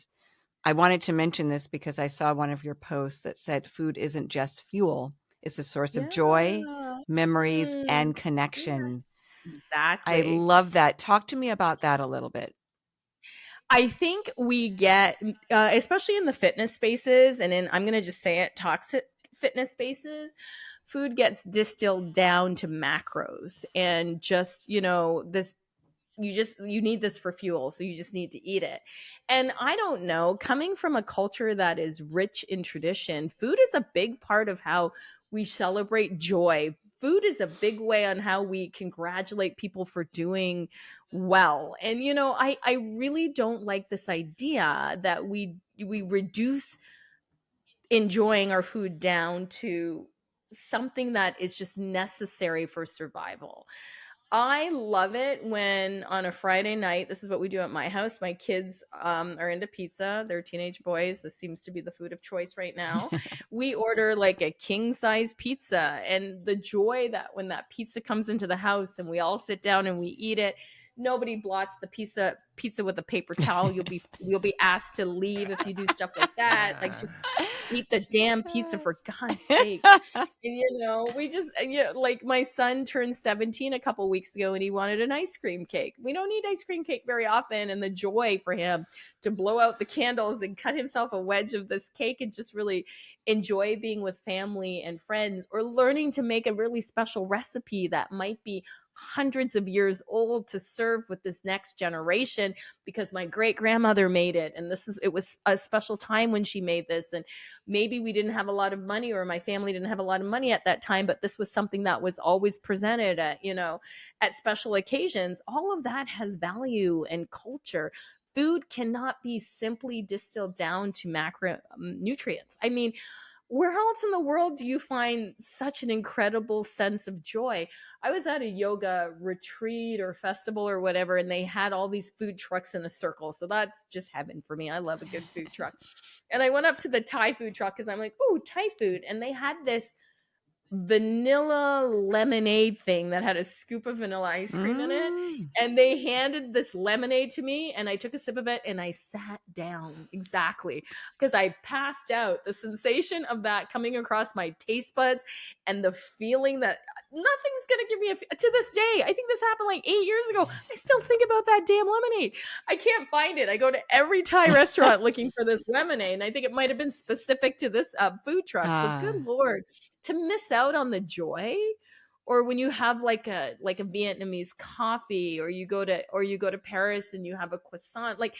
S2: I wanted to mention this because I saw one of your posts that said food isn't just fuel, it's a source of
S1: Yeah.
S2: joy, memories,
S1: Mm,
S2: and
S1: yeah.
S2: connection. I
S1: Exactly.
S2: love that. Talk to me about that a little bit.
S1: I think we get, especially in the fitness spaces, and I'm going to just say it, toxic fitness spaces, food gets distilled down to macros and just, this, you need this for fuel, so you just need to eat it. And I don't know, coming from a culture that is rich in tradition, food is a big part of how we celebrate joy. Food is a big way on how we congratulate people for doing well. And I really don't like this idea that we reduce enjoying our food down to something that is just necessary for survival. I love it when on a Friday night, this is what we do at my house. My kids are into pizza. They're teenage boys. This seems to be the food of choice right now. We order like a king size pizza, and the joy that when that pizza comes into the house and we all sit down and we eat it. Nobody blots the pizza with a paper towel. You'll be asked to leave if you do stuff like that. Like, just eat the damn pizza for God's sakes. And we just, like, my son turned 17 a couple weeks ago and he wanted an ice cream cake. We don't eat ice cream cake very often. And the joy for him to blow out the candles and cut himself a wedge of this cake and just really enjoy being with family and friends, or learning to make a really special recipe that might be hundreds of years old to serve with this next generation because my great grandmother made it, and it was a special time when she made this. And maybe we didn't have a lot of money, or my family didn't have a lot of money at that time, but this was something that was always presented at special occasions. All of that has value and culture. Food cannot be simply distilled down to macronutrients. I mean, where else in the world do you find such an incredible sense of joy? I was at a yoga retreat or festival or whatever, and they had all these food trucks in a circle. So that's just heaven for me. I love a good food truck. And I went up to the Thai food truck because I'm like, oh, Thai food. And they had this vanilla lemonade thing that had a scoop of vanilla ice cream in it.
S2: Mm.
S1: And they handed this lemonade to me, and I took a sip of it and I sat down exactly because I passed out. The sensation of that coming across my taste buds and the feeling that nothing's going to give me to this day. I think this happened like 8 years ago. I still think about that damn lemonade. I can't find it. I go to every Thai restaurant looking for this lemonade, and I think it might have been specific to this food truck. But good
S2: Ah,
S1: Lord, to miss out on the joy, or when you have like a Vietnamese coffee, or you go to Paris and you have a croissant, like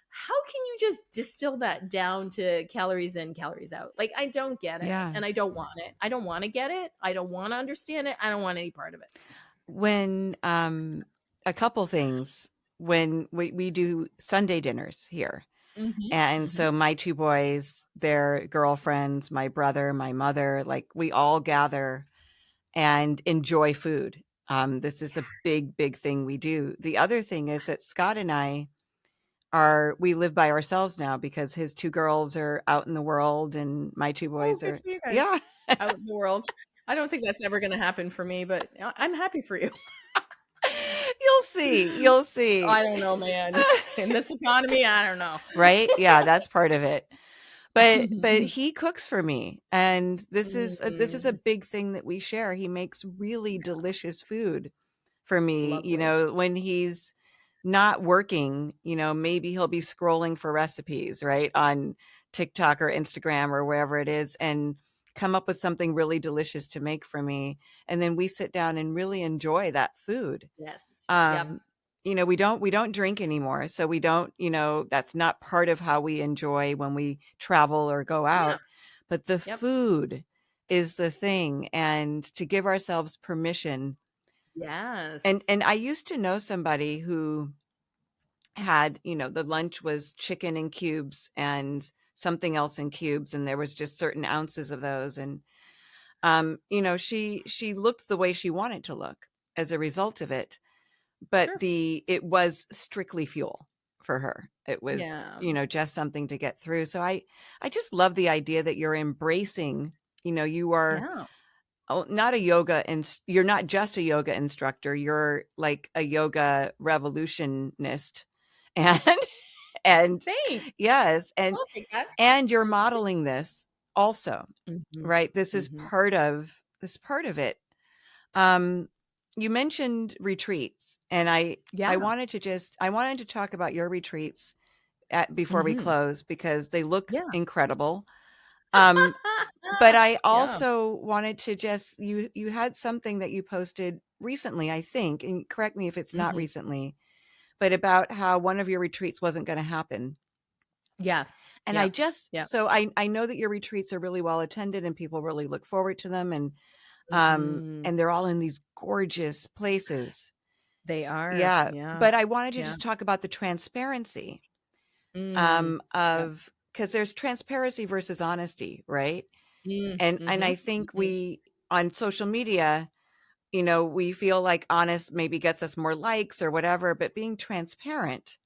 S1: how can you just distill that down to calories in, calories out? Like I don't get it,
S2: yeah.
S1: and I don't want it. I don't want to get it. I don't want to understand it. I don't want any part of it.
S2: When a couple things, when we do Sunday dinners here.
S1: Mhm.
S2: And
S1: Mhm.
S2: so my two boys, their girlfriends, my brother, my mother, like we all gather and enjoy food. This is a big, big thing we do. The other thing is that Scott and I we live by ourselves now because his two girls are out in the world and my two
S1: Oh,
S2: boys
S1: good
S2: are,
S1: for you guys
S2: yeah.
S1: out in the world. I don't think that's ever going to happen for me, but I'm happy for you.
S2: You'll see. You'll see.
S1: I don't know, man. In this economy, I don't know.
S2: Right? Yeah, that's part of it. But he cooks for me, and this is a
S1: Mm,
S2: big thing that we share. He makes really delicious food for me,
S1: lovely.
S2: when he's not working, maybe he'll be scrolling for recipes, right, on TikTok or Instagram or wherever it is, and come up with something really delicious to make for me, and then we sit down and really enjoy that food.
S1: Yes. Yep.
S2: um we don't drink anymore, so we don't, that's not part of how we enjoy when we travel or go
S1: Yeah.
S2: out, but the
S1: Yep.
S2: food is the thing, and to give ourselves permission. and
S1: Yes.
S2: and I used to know somebody who had, the lunch was chicken in cubes and something else in cubes, and there was just certain ounces of those, and she looked the way she wanted to look as a result of it, but
S1: Sure.
S2: it was strictly fuel for her. It was,
S1: Yeah.
S2: just something to get through. So I just love the idea that you're embracing, you are,
S1: Yeah.
S2: not a yoga, and you're not just a yoga instructor, you're like a yoga revolutionist. And and
S1: Thanks.
S2: yes, and
S1: I'll take that.
S2: you're modeling this also,
S1: Mhm.
S2: right? This is
S1: Mhm.
S2: part of it. um, you mentioned retreats, and I
S1: Yeah.
S2: wanted to talk about your retreats before we
S1: Mhm.
S2: close because they look
S1: Yeah.
S2: incredible. Um, but I
S1: Yeah.
S2: also wanted to just you had something that you posted recently, I think, and correct me if it's not
S1: Mhm.
S2: recently, but about how one of your retreats wasn't going to happen.
S1: Yeah.
S2: And
S1: Yep. Yep.
S2: I know that your retreats are really well attended and people really look forward to them,
S1: Mhm.
S2: and they're all in these gorgeous places.
S1: They are.
S2: Yeah,
S1: Yeah.
S2: but I wanted to
S1: Yeah.
S2: just talk about the transparency,
S1: Yep.
S2: of because there's transparency versus honesty, right? And I
S1: Mhm.
S2: think
S1: Mhm.
S2: we, on social media, we feel like honest maybe gets us more likes or whatever, but being transparent,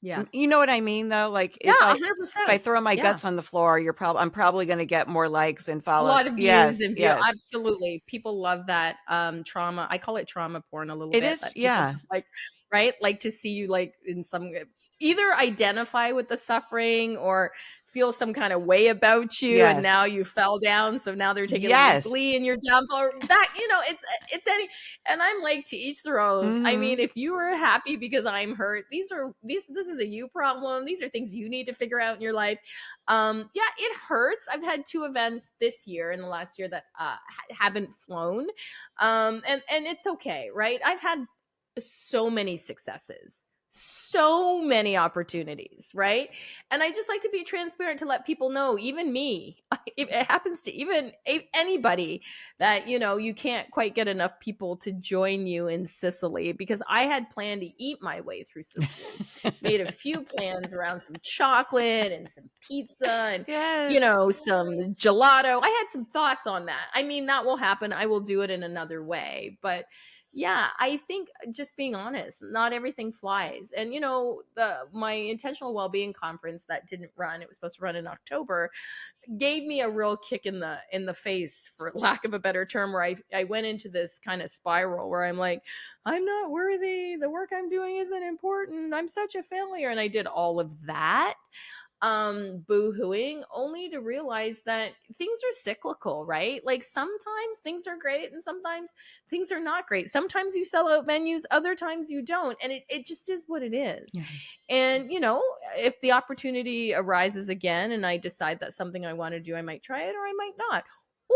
S1: Yeah.
S2: you know what I mean, though? Like
S1: Yeah,
S2: if I
S1: 100%.
S2: throw my
S1: Yeah.
S2: guts on the floor, I'm probably going to get more likes and
S1: A
S2: follows.
S1: lot of views
S2: Yes,
S1: and view
S2: yes.
S1: absolutely. People love that, trauma I call it trauma porn a little
S2: It
S1: bit,
S2: is,
S1: that people
S2: yeah.
S1: just like, right? Like to see you like in some either identify with the suffering or feel some kind of way about you, and
S2: Yes.
S1: now you fell down, so now they're taking a little
S2: Yes.
S1: glee in your downfall, or that, it's any, and I'm like, to each their own. I mean,
S2: Mhm.
S1: if you are happy because I'm hurt, this is a you problem. These are things you need to figure out in your life. Yeah, it hurts. I've had two events this year in the last year that haven't flown. And it's okay, right? I've had so many successes, so many opportunities, right? And I just like to be transparent to let people know, even me, if it happens to even anybody, that you can't quite get enough people to join you in Sicily, because I had planned to eat my way through Sicily. Made a few plans around some chocolate and some pizza and
S2: Yes.
S1: some gelato. I had some thoughts on that. I mean, that will happen. I will do it in another way. But Yeah, I think just being honest, not everything flies. And the my intentional well-being conference that didn't run, it was supposed to run in October, gave me a real kick in the face, for lack of a better term, where I went into this kind of spiral where I'm like, I'm not worthy, the work I'm doing isn't important, I'm such a failure, and I did all of that, boo-hooing, only to realize that things are cyclical, right? Like sometimes things are great and sometimes things are not great. Sometimes you sell out venues, other times you don't, and it just is what it is.
S2: Yeah.
S1: And if the opportunity arises again and I decide that's something I want to do, I might try it or I might not.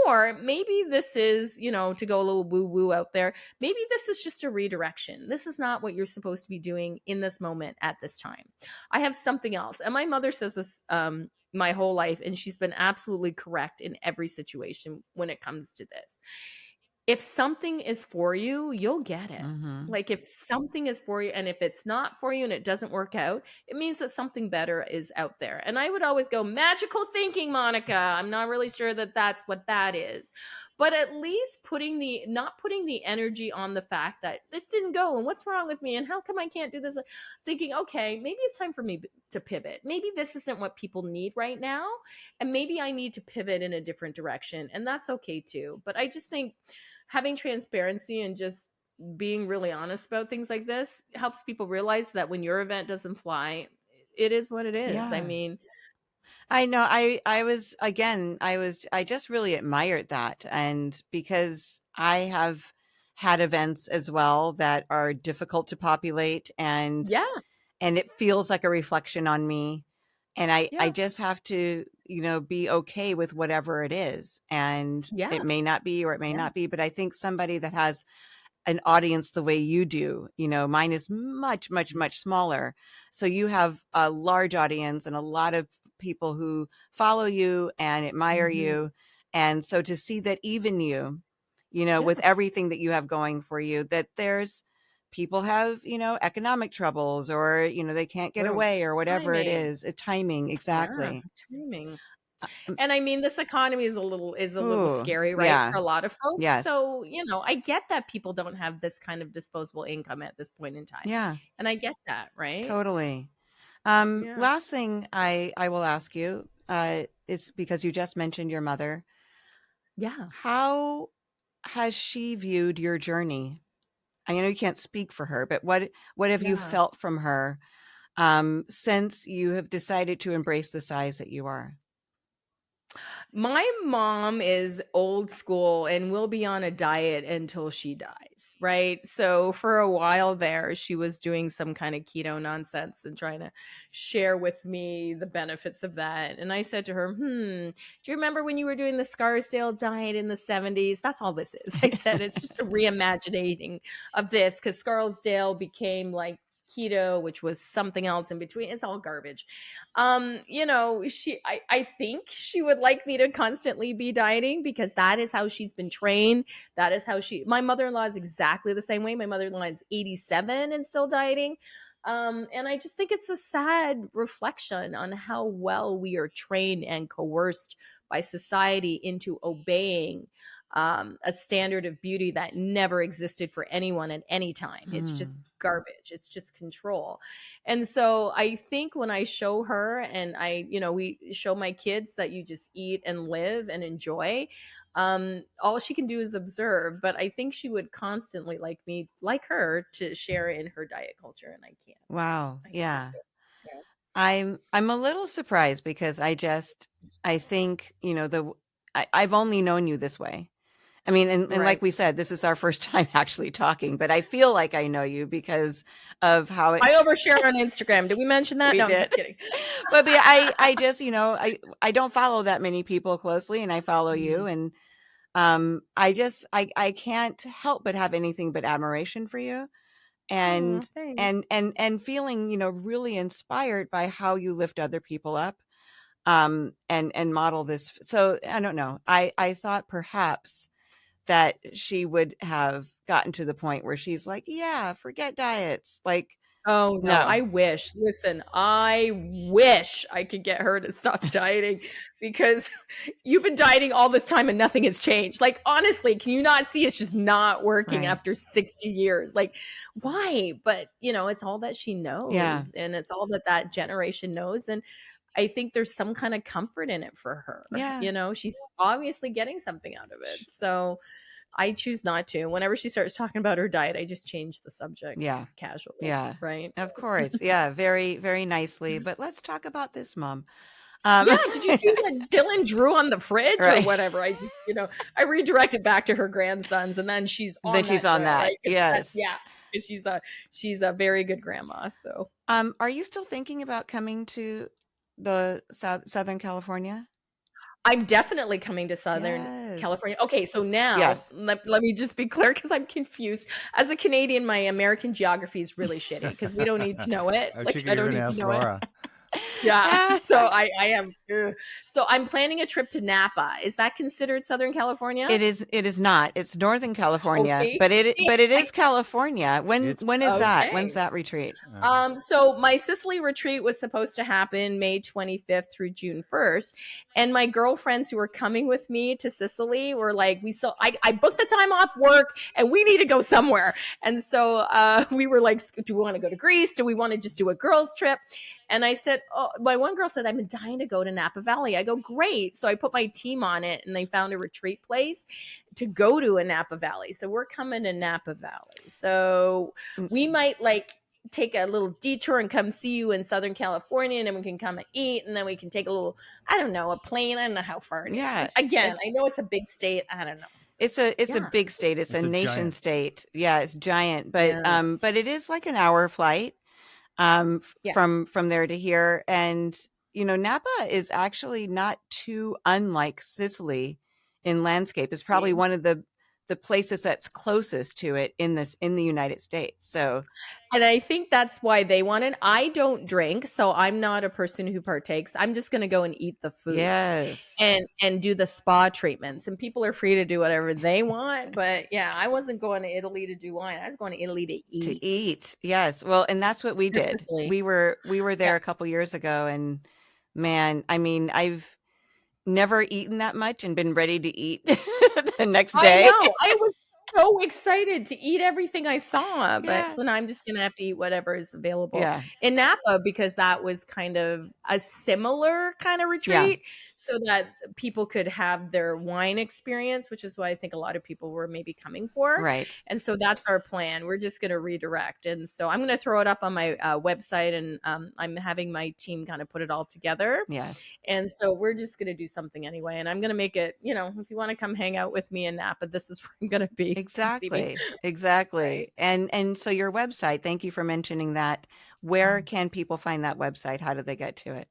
S1: Or maybe this is, to go a little woo woo out there, maybe this is just a redirection. This is not what you're supposed to be doing in this moment at this time. I have something else. And my mother says this my whole life, and she's been absolutely correct in every situation when it comes to this. If something is for you, you'll get it.
S2: Mm-hmm.
S1: Like if something is for you and if it's not for you and it doesn't work out, it means that something better is out there. And I would always go, magical thinking, Monica. I'm not really sure that that's what that is. But at least not putting the energy on the fact that this didn't go and what's wrong with me and how come I can't do this, thinking, okay, maybe it's time for me to pivot. Maybe this isn't what people need right now, and maybe I need to pivot in a different direction, and that's okay too. But I just think having transparency and just being really honest about things like this helps people realize that when your event doesn't fly, it is what it is. I
S2: Yeah.
S1: mean,
S2: I know. I just really admired that. And because I have had events as well that are difficult to populate,
S1: yeah,
S2: and it feels like a reflection on me. And I
S1: yeah,
S2: just have to, be okay with whatever it is. And
S1: yeah,
S2: it may not be, or it may
S1: yeah.
S2: not be, but I think somebody that has an audience the way you do, mine is much, much, much smaller. So you have a large audience and a lot of people who follow you and admire
S1: Hmm.
S2: you. And so to see that even you,
S1: Yeah,
S2: with everything that you have going for you, that there's people have, economic troubles, or, they can't get
S1: well,
S2: away, or whatever it
S1: timing.
S2: is, timing.
S1: Yeah,
S2: Exactly.
S1: timing.
S2: Um,
S1: And I mean, this economy is a little
S2: Ooh,
S1: scary, right,
S2: yeah.
S1: for a lot of folks.
S2: Yes.
S1: So, I get that people don't have this kind of disposable income at this point in time.
S2: Yeah,
S1: And I get that, right?
S2: totally.
S1: Yeah.
S2: Last thing I will ask you, is because you just mentioned your mother.
S1: Yeah.
S2: How has she viewed your journey? I know you can't speak for her, but what have you
S1: Yeah.
S2: felt from her, since you have decided to embrace the size that you are?
S1: My mom is old school and will be on a diet until she dies, right? So for a while there, she was doing some kind of keto nonsense and trying to share with me the benefits of that. And I said to her, do you remember when you were doing the Scarsdale diet in the 70s? That's all this is. I said, it's just a reimagining of this because Scarsdale became like keto, which was something else in between. It's all garbage. I think she would like me to constantly be dieting because that is how she's been trained. That is how my mother-in-law is exactly the same way. My mother-in-law is 87 and still dieting. And I just think it's a sad reflection on how well we are trained and coerced by society into obeying a standard of beauty that never existed for anyone at any time. It's just
S2: Hmm.
S1: garbage. It's just control. And so I think when I show her and we show my kids that you just eat and live and enjoy, all she can do is observe. But I think she would constantly like me, like her, to share in her diet culture, and I can't.
S2: Wow.
S1: I can't
S2: Yeah.
S1: do it.
S2: I'm a little surprised because I think, I've only known you this way. I mean,
S1: Yeah.
S2: and like
S1: Right.
S2: we said, this is our first time actually talking, but I feel like I know you because of how it
S1: I overshare on Instagram. Did we mention that?
S2: we
S1: No, I'm
S2: did.
S1: just kidding.
S2: But I just, I don't follow that many people closely, and I follow you,
S1: Mhm.
S2: and I can't help but have anything but admiration for you,
S1: Oh,
S2: and
S1: thanks.
S2: and feeling, really inspired by how you lift other people up, and model this. So I don't know. I thought perhaps that she would have gotten to the point where she's like, yeah, forget diets. Like,
S1: Oh, no,
S2: No.
S1: I wish. Listen, I wish I could get her to stop dieting because you've been dieting all this time and nothing has changed. Like, honestly, can you not see it's just not working
S2: Right.
S1: after 60 years? Like, why? But, it's all that she
S2: Yeah.
S1: knows and it's all that that generation knows. And I think there's some kind of comfort in it for her.
S2: Yeah.
S1: She's obviously getting something out of it. So I choose not to. Whenever she starts talking about her diet, I just change the subject
S2: Yeah.
S1: casually,
S2: Yeah.
S1: right?
S2: Of course. Yeah. Very, very nicely. But let's talk about this, Mom.
S1: Yeah, did you see what Dylan drew on the fridge or
S2: Right.
S1: whatever? I just, I redirected back to her grandsons, and then she's
S2: Then
S1: on
S2: she's
S1: that
S2: on
S1: trail,
S2: that.
S1: right? 'Cause
S2: Yes.
S1: yeah, 'cause she's a very good grandma. So
S2: Are you still thinking about coming to the Southern California?
S1: I'm definitely coming to Southern
S2: Yes.
S1: California. Okay, so now
S2: Yes.
S1: let me just be clear because I'm confused. As a Canadian, my American geography is really shitty because we don't need to know it.
S3: I
S1: Like
S3: figured
S1: I
S3: you were
S1: don't
S3: gonna
S1: need to
S3: ask
S1: know it.
S3: Laura.
S1: Yeah. So I am. Ugh. So I'm planning a trip to Napa. Is that considered Southern California?
S2: It is not. It's Northern
S1: Oh,
S2: California,
S1: see?
S2: but it
S1: See?
S2: but it is California. When
S3: It's
S2: when is that? When's
S1: Okay.
S2: that retreat?
S1: So my Sicily retreat was supposed to happen May 25th through June 1st. And my girlfriends who were coming with me to Sicily were like, I booked the time off work and we need to go somewhere. And so we were like, do we want to go to Greece? Do we want to just do a girls trip? And I said, oh, my one girl said, I've been dying to go to Napa Valley. I go, great. So I put my team on it and they found a retreat place to go to in Napa Valley. So we're coming to Napa Valley. So
S2: Mm,
S1: we might like take a little detour and come see you in Southern California and then we can come and eat and then we can take a little, I don't know, a plane. I don't know how far it is.
S2: Yeah,
S1: Again, I
S2: it's
S1: know it's a big state. I don't know.
S2: it's a
S1: Yeah.
S2: big state. It's a
S3: It's a
S2: nation
S3: giant.
S2: state. Yeah, it's giant,
S1: Yeah.
S2: but it is like an hour flight
S1: Yeah.
S2: from there to here. And Napa is actually not too unlike Sicily in landscape. It's probably
S1: See?
S2: one of the places that's closest to it in the United States. So
S1: And I think that's why they wanted. I don't drink, so I'm not a person who partakes. I'm just going to go and eat the food
S2: yes.
S1: and do the spa treatments. And people are free to do whatever they want. But yeah, I wasn't going to Italy to do wine. I was going to Italy to
S2: To
S1: eat.
S2: eat. Yes. Well, and that's what we
S1: To
S2: did.
S1: Sicily.
S2: We were
S1: Yeah.
S2: there a couple years ago, and man, I mean, I've never eaten that much and been ready to eat the next
S1: I
S2: day.
S1: know. I was so excited to eat everything I saw, but
S2: Yeah.
S1: so now I'm just gonna have to eat whatever is available
S2: Yeah.
S1: in Napa because that was kind of a similar kind of
S2: Yeah.
S1: retreat, so that people could have their wine experience, which is what I think a lot of people were maybe coming for.
S2: Right.
S1: And so that's our plan. We're just gonna redirect, and so I'm gonna throw it up on my website, and I'm having my team kind of put it all together.
S2: Yes.
S1: And so we're just going to do something anyway. And I'm going to make it, if you want to come hang out with me in Napa, this is where I'm going to be. Come see me.
S2: Exactly.
S1: Right.
S2: Exactly. And so your website, thank you for mentioning that. Where
S1: Um,
S2: can people find that website? How do they get to it?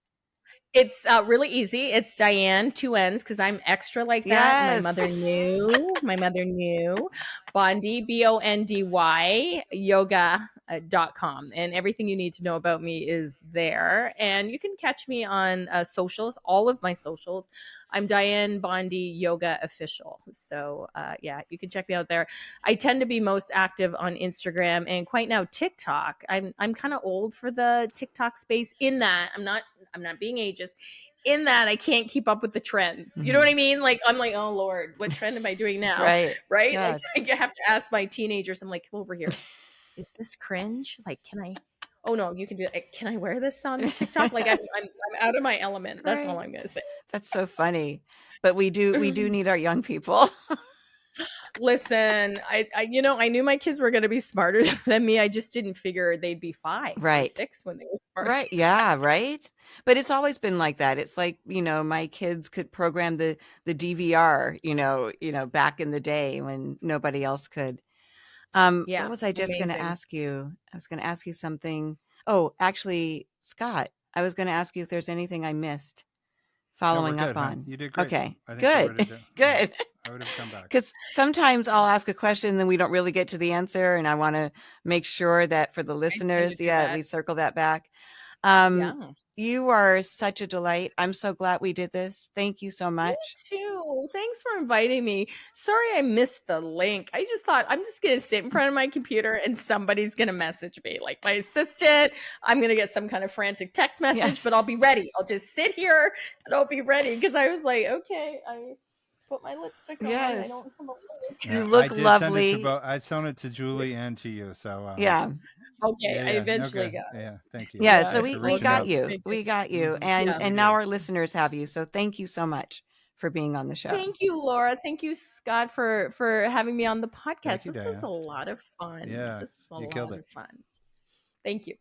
S1: It's really easy. It's Dianne, two N's, because I'm extra like that. My
S2: Yes.
S1: mother knew. My mother knew. Bondy, Bondy, yoga.com. And everything you need to know about me is there. And you can catch me on socials, all of my socials. I'm Dianne Bondy Yoga Official. So, yeah, you can check me out there. I tend to be most active on Instagram and quite now TikTok. I'm kind of old for the TikTok space in that I'm not being ageist. In that I can't keep up with the trends. You know what I mean? Like I'm like, oh Lord, what trend am I doing now?
S2: Right.
S1: Right? Like
S2: Yes.
S1: I have to ask my teenagers. I'm like, come over here. Is this cringe? Like, can I? Oh no, you can do it. Can I wear this on TikTok? Like I'm out of my element. That's all
S2: Right.
S1: I'm gonna say.
S2: That's so funny. But we do need our young people.
S1: Listen, I knew my kids were gonna be smarter than me. I just didn't figure they'd be 5 or 6 when they were smart.
S2: Right. Yeah, right. But it's always been like that. It's like, my kids could program the DVR, back in the day when nobody else could. What
S1: Yeah,
S2: was I just going to
S1: amazing.
S2: ask you? I was going to ask you something. Oh, actually, Scott, I was going to ask you if there's anything I missed
S3: No, we're
S2: following up
S3: good, huh?
S2: on.
S3: You did great.
S2: Okay.
S3: I think you would
S2: Good.
S3: have yeah,
S2: Good.
S3: I would have come back.
S2: Because sometimes I'll ask a question and then we don't really get to the answer, and I want to make sure that for the
S1: I tend to
S2: listeners,
S1: do
S2: yeah,
S1: that.
S2: we circle that back. Um,
S1: Yeah.
S2: you are such a delight. I'm so glad we did this. Thank you so
S1: Me
S2: much.
S1: too. Thanks for inviting me. Sorry I missed the link. I just thought I'm just going to sit in front of my computer and somebody's going to message me, like my assistant. I'm going to get some kind of frantic text message,
S2: Yes.
S1: but I'll be ready. I'll just sit here and I'll be ready because I was like, okay, I put my lipstick on. I
S2: Yes.
S1: don't have a link.
S2: You
S3: Yeah, I
S2: look
S3: did send it to
S2: lovely.
S3: both. I sent it to Julie and to you. So
S2: Yeah.
S1: Okay,
S3: yeah,
S1: I
S3: yeah,
S1: eventually
S3: okay,
S1: got it.
S3: yeah. Thank you.
S2: Yeah,
S1: Yeah.
S2: so
S3: Thanks for
S2: we
S3: reaching
S2: got
S3: out.
S1: Okay.
S2: you.
S1: Thank you.
S2: We got you.
S3: Hmm.
S2: And
S1: Yeah.
S3: We
S2: now
S3: did.
S2: our listeners have you. So thank you so much for being on the show.
S1: Thank you, Laura. Thank you, Scott, for having me on the podcast.
S3: Thank you,
S1: This was a
S3: Diane.
S1: lot of fun.
S3: Yeah,
S1: This was a
S3: you killed
S1: lot
S3: it.
S1: of fun. Thank you.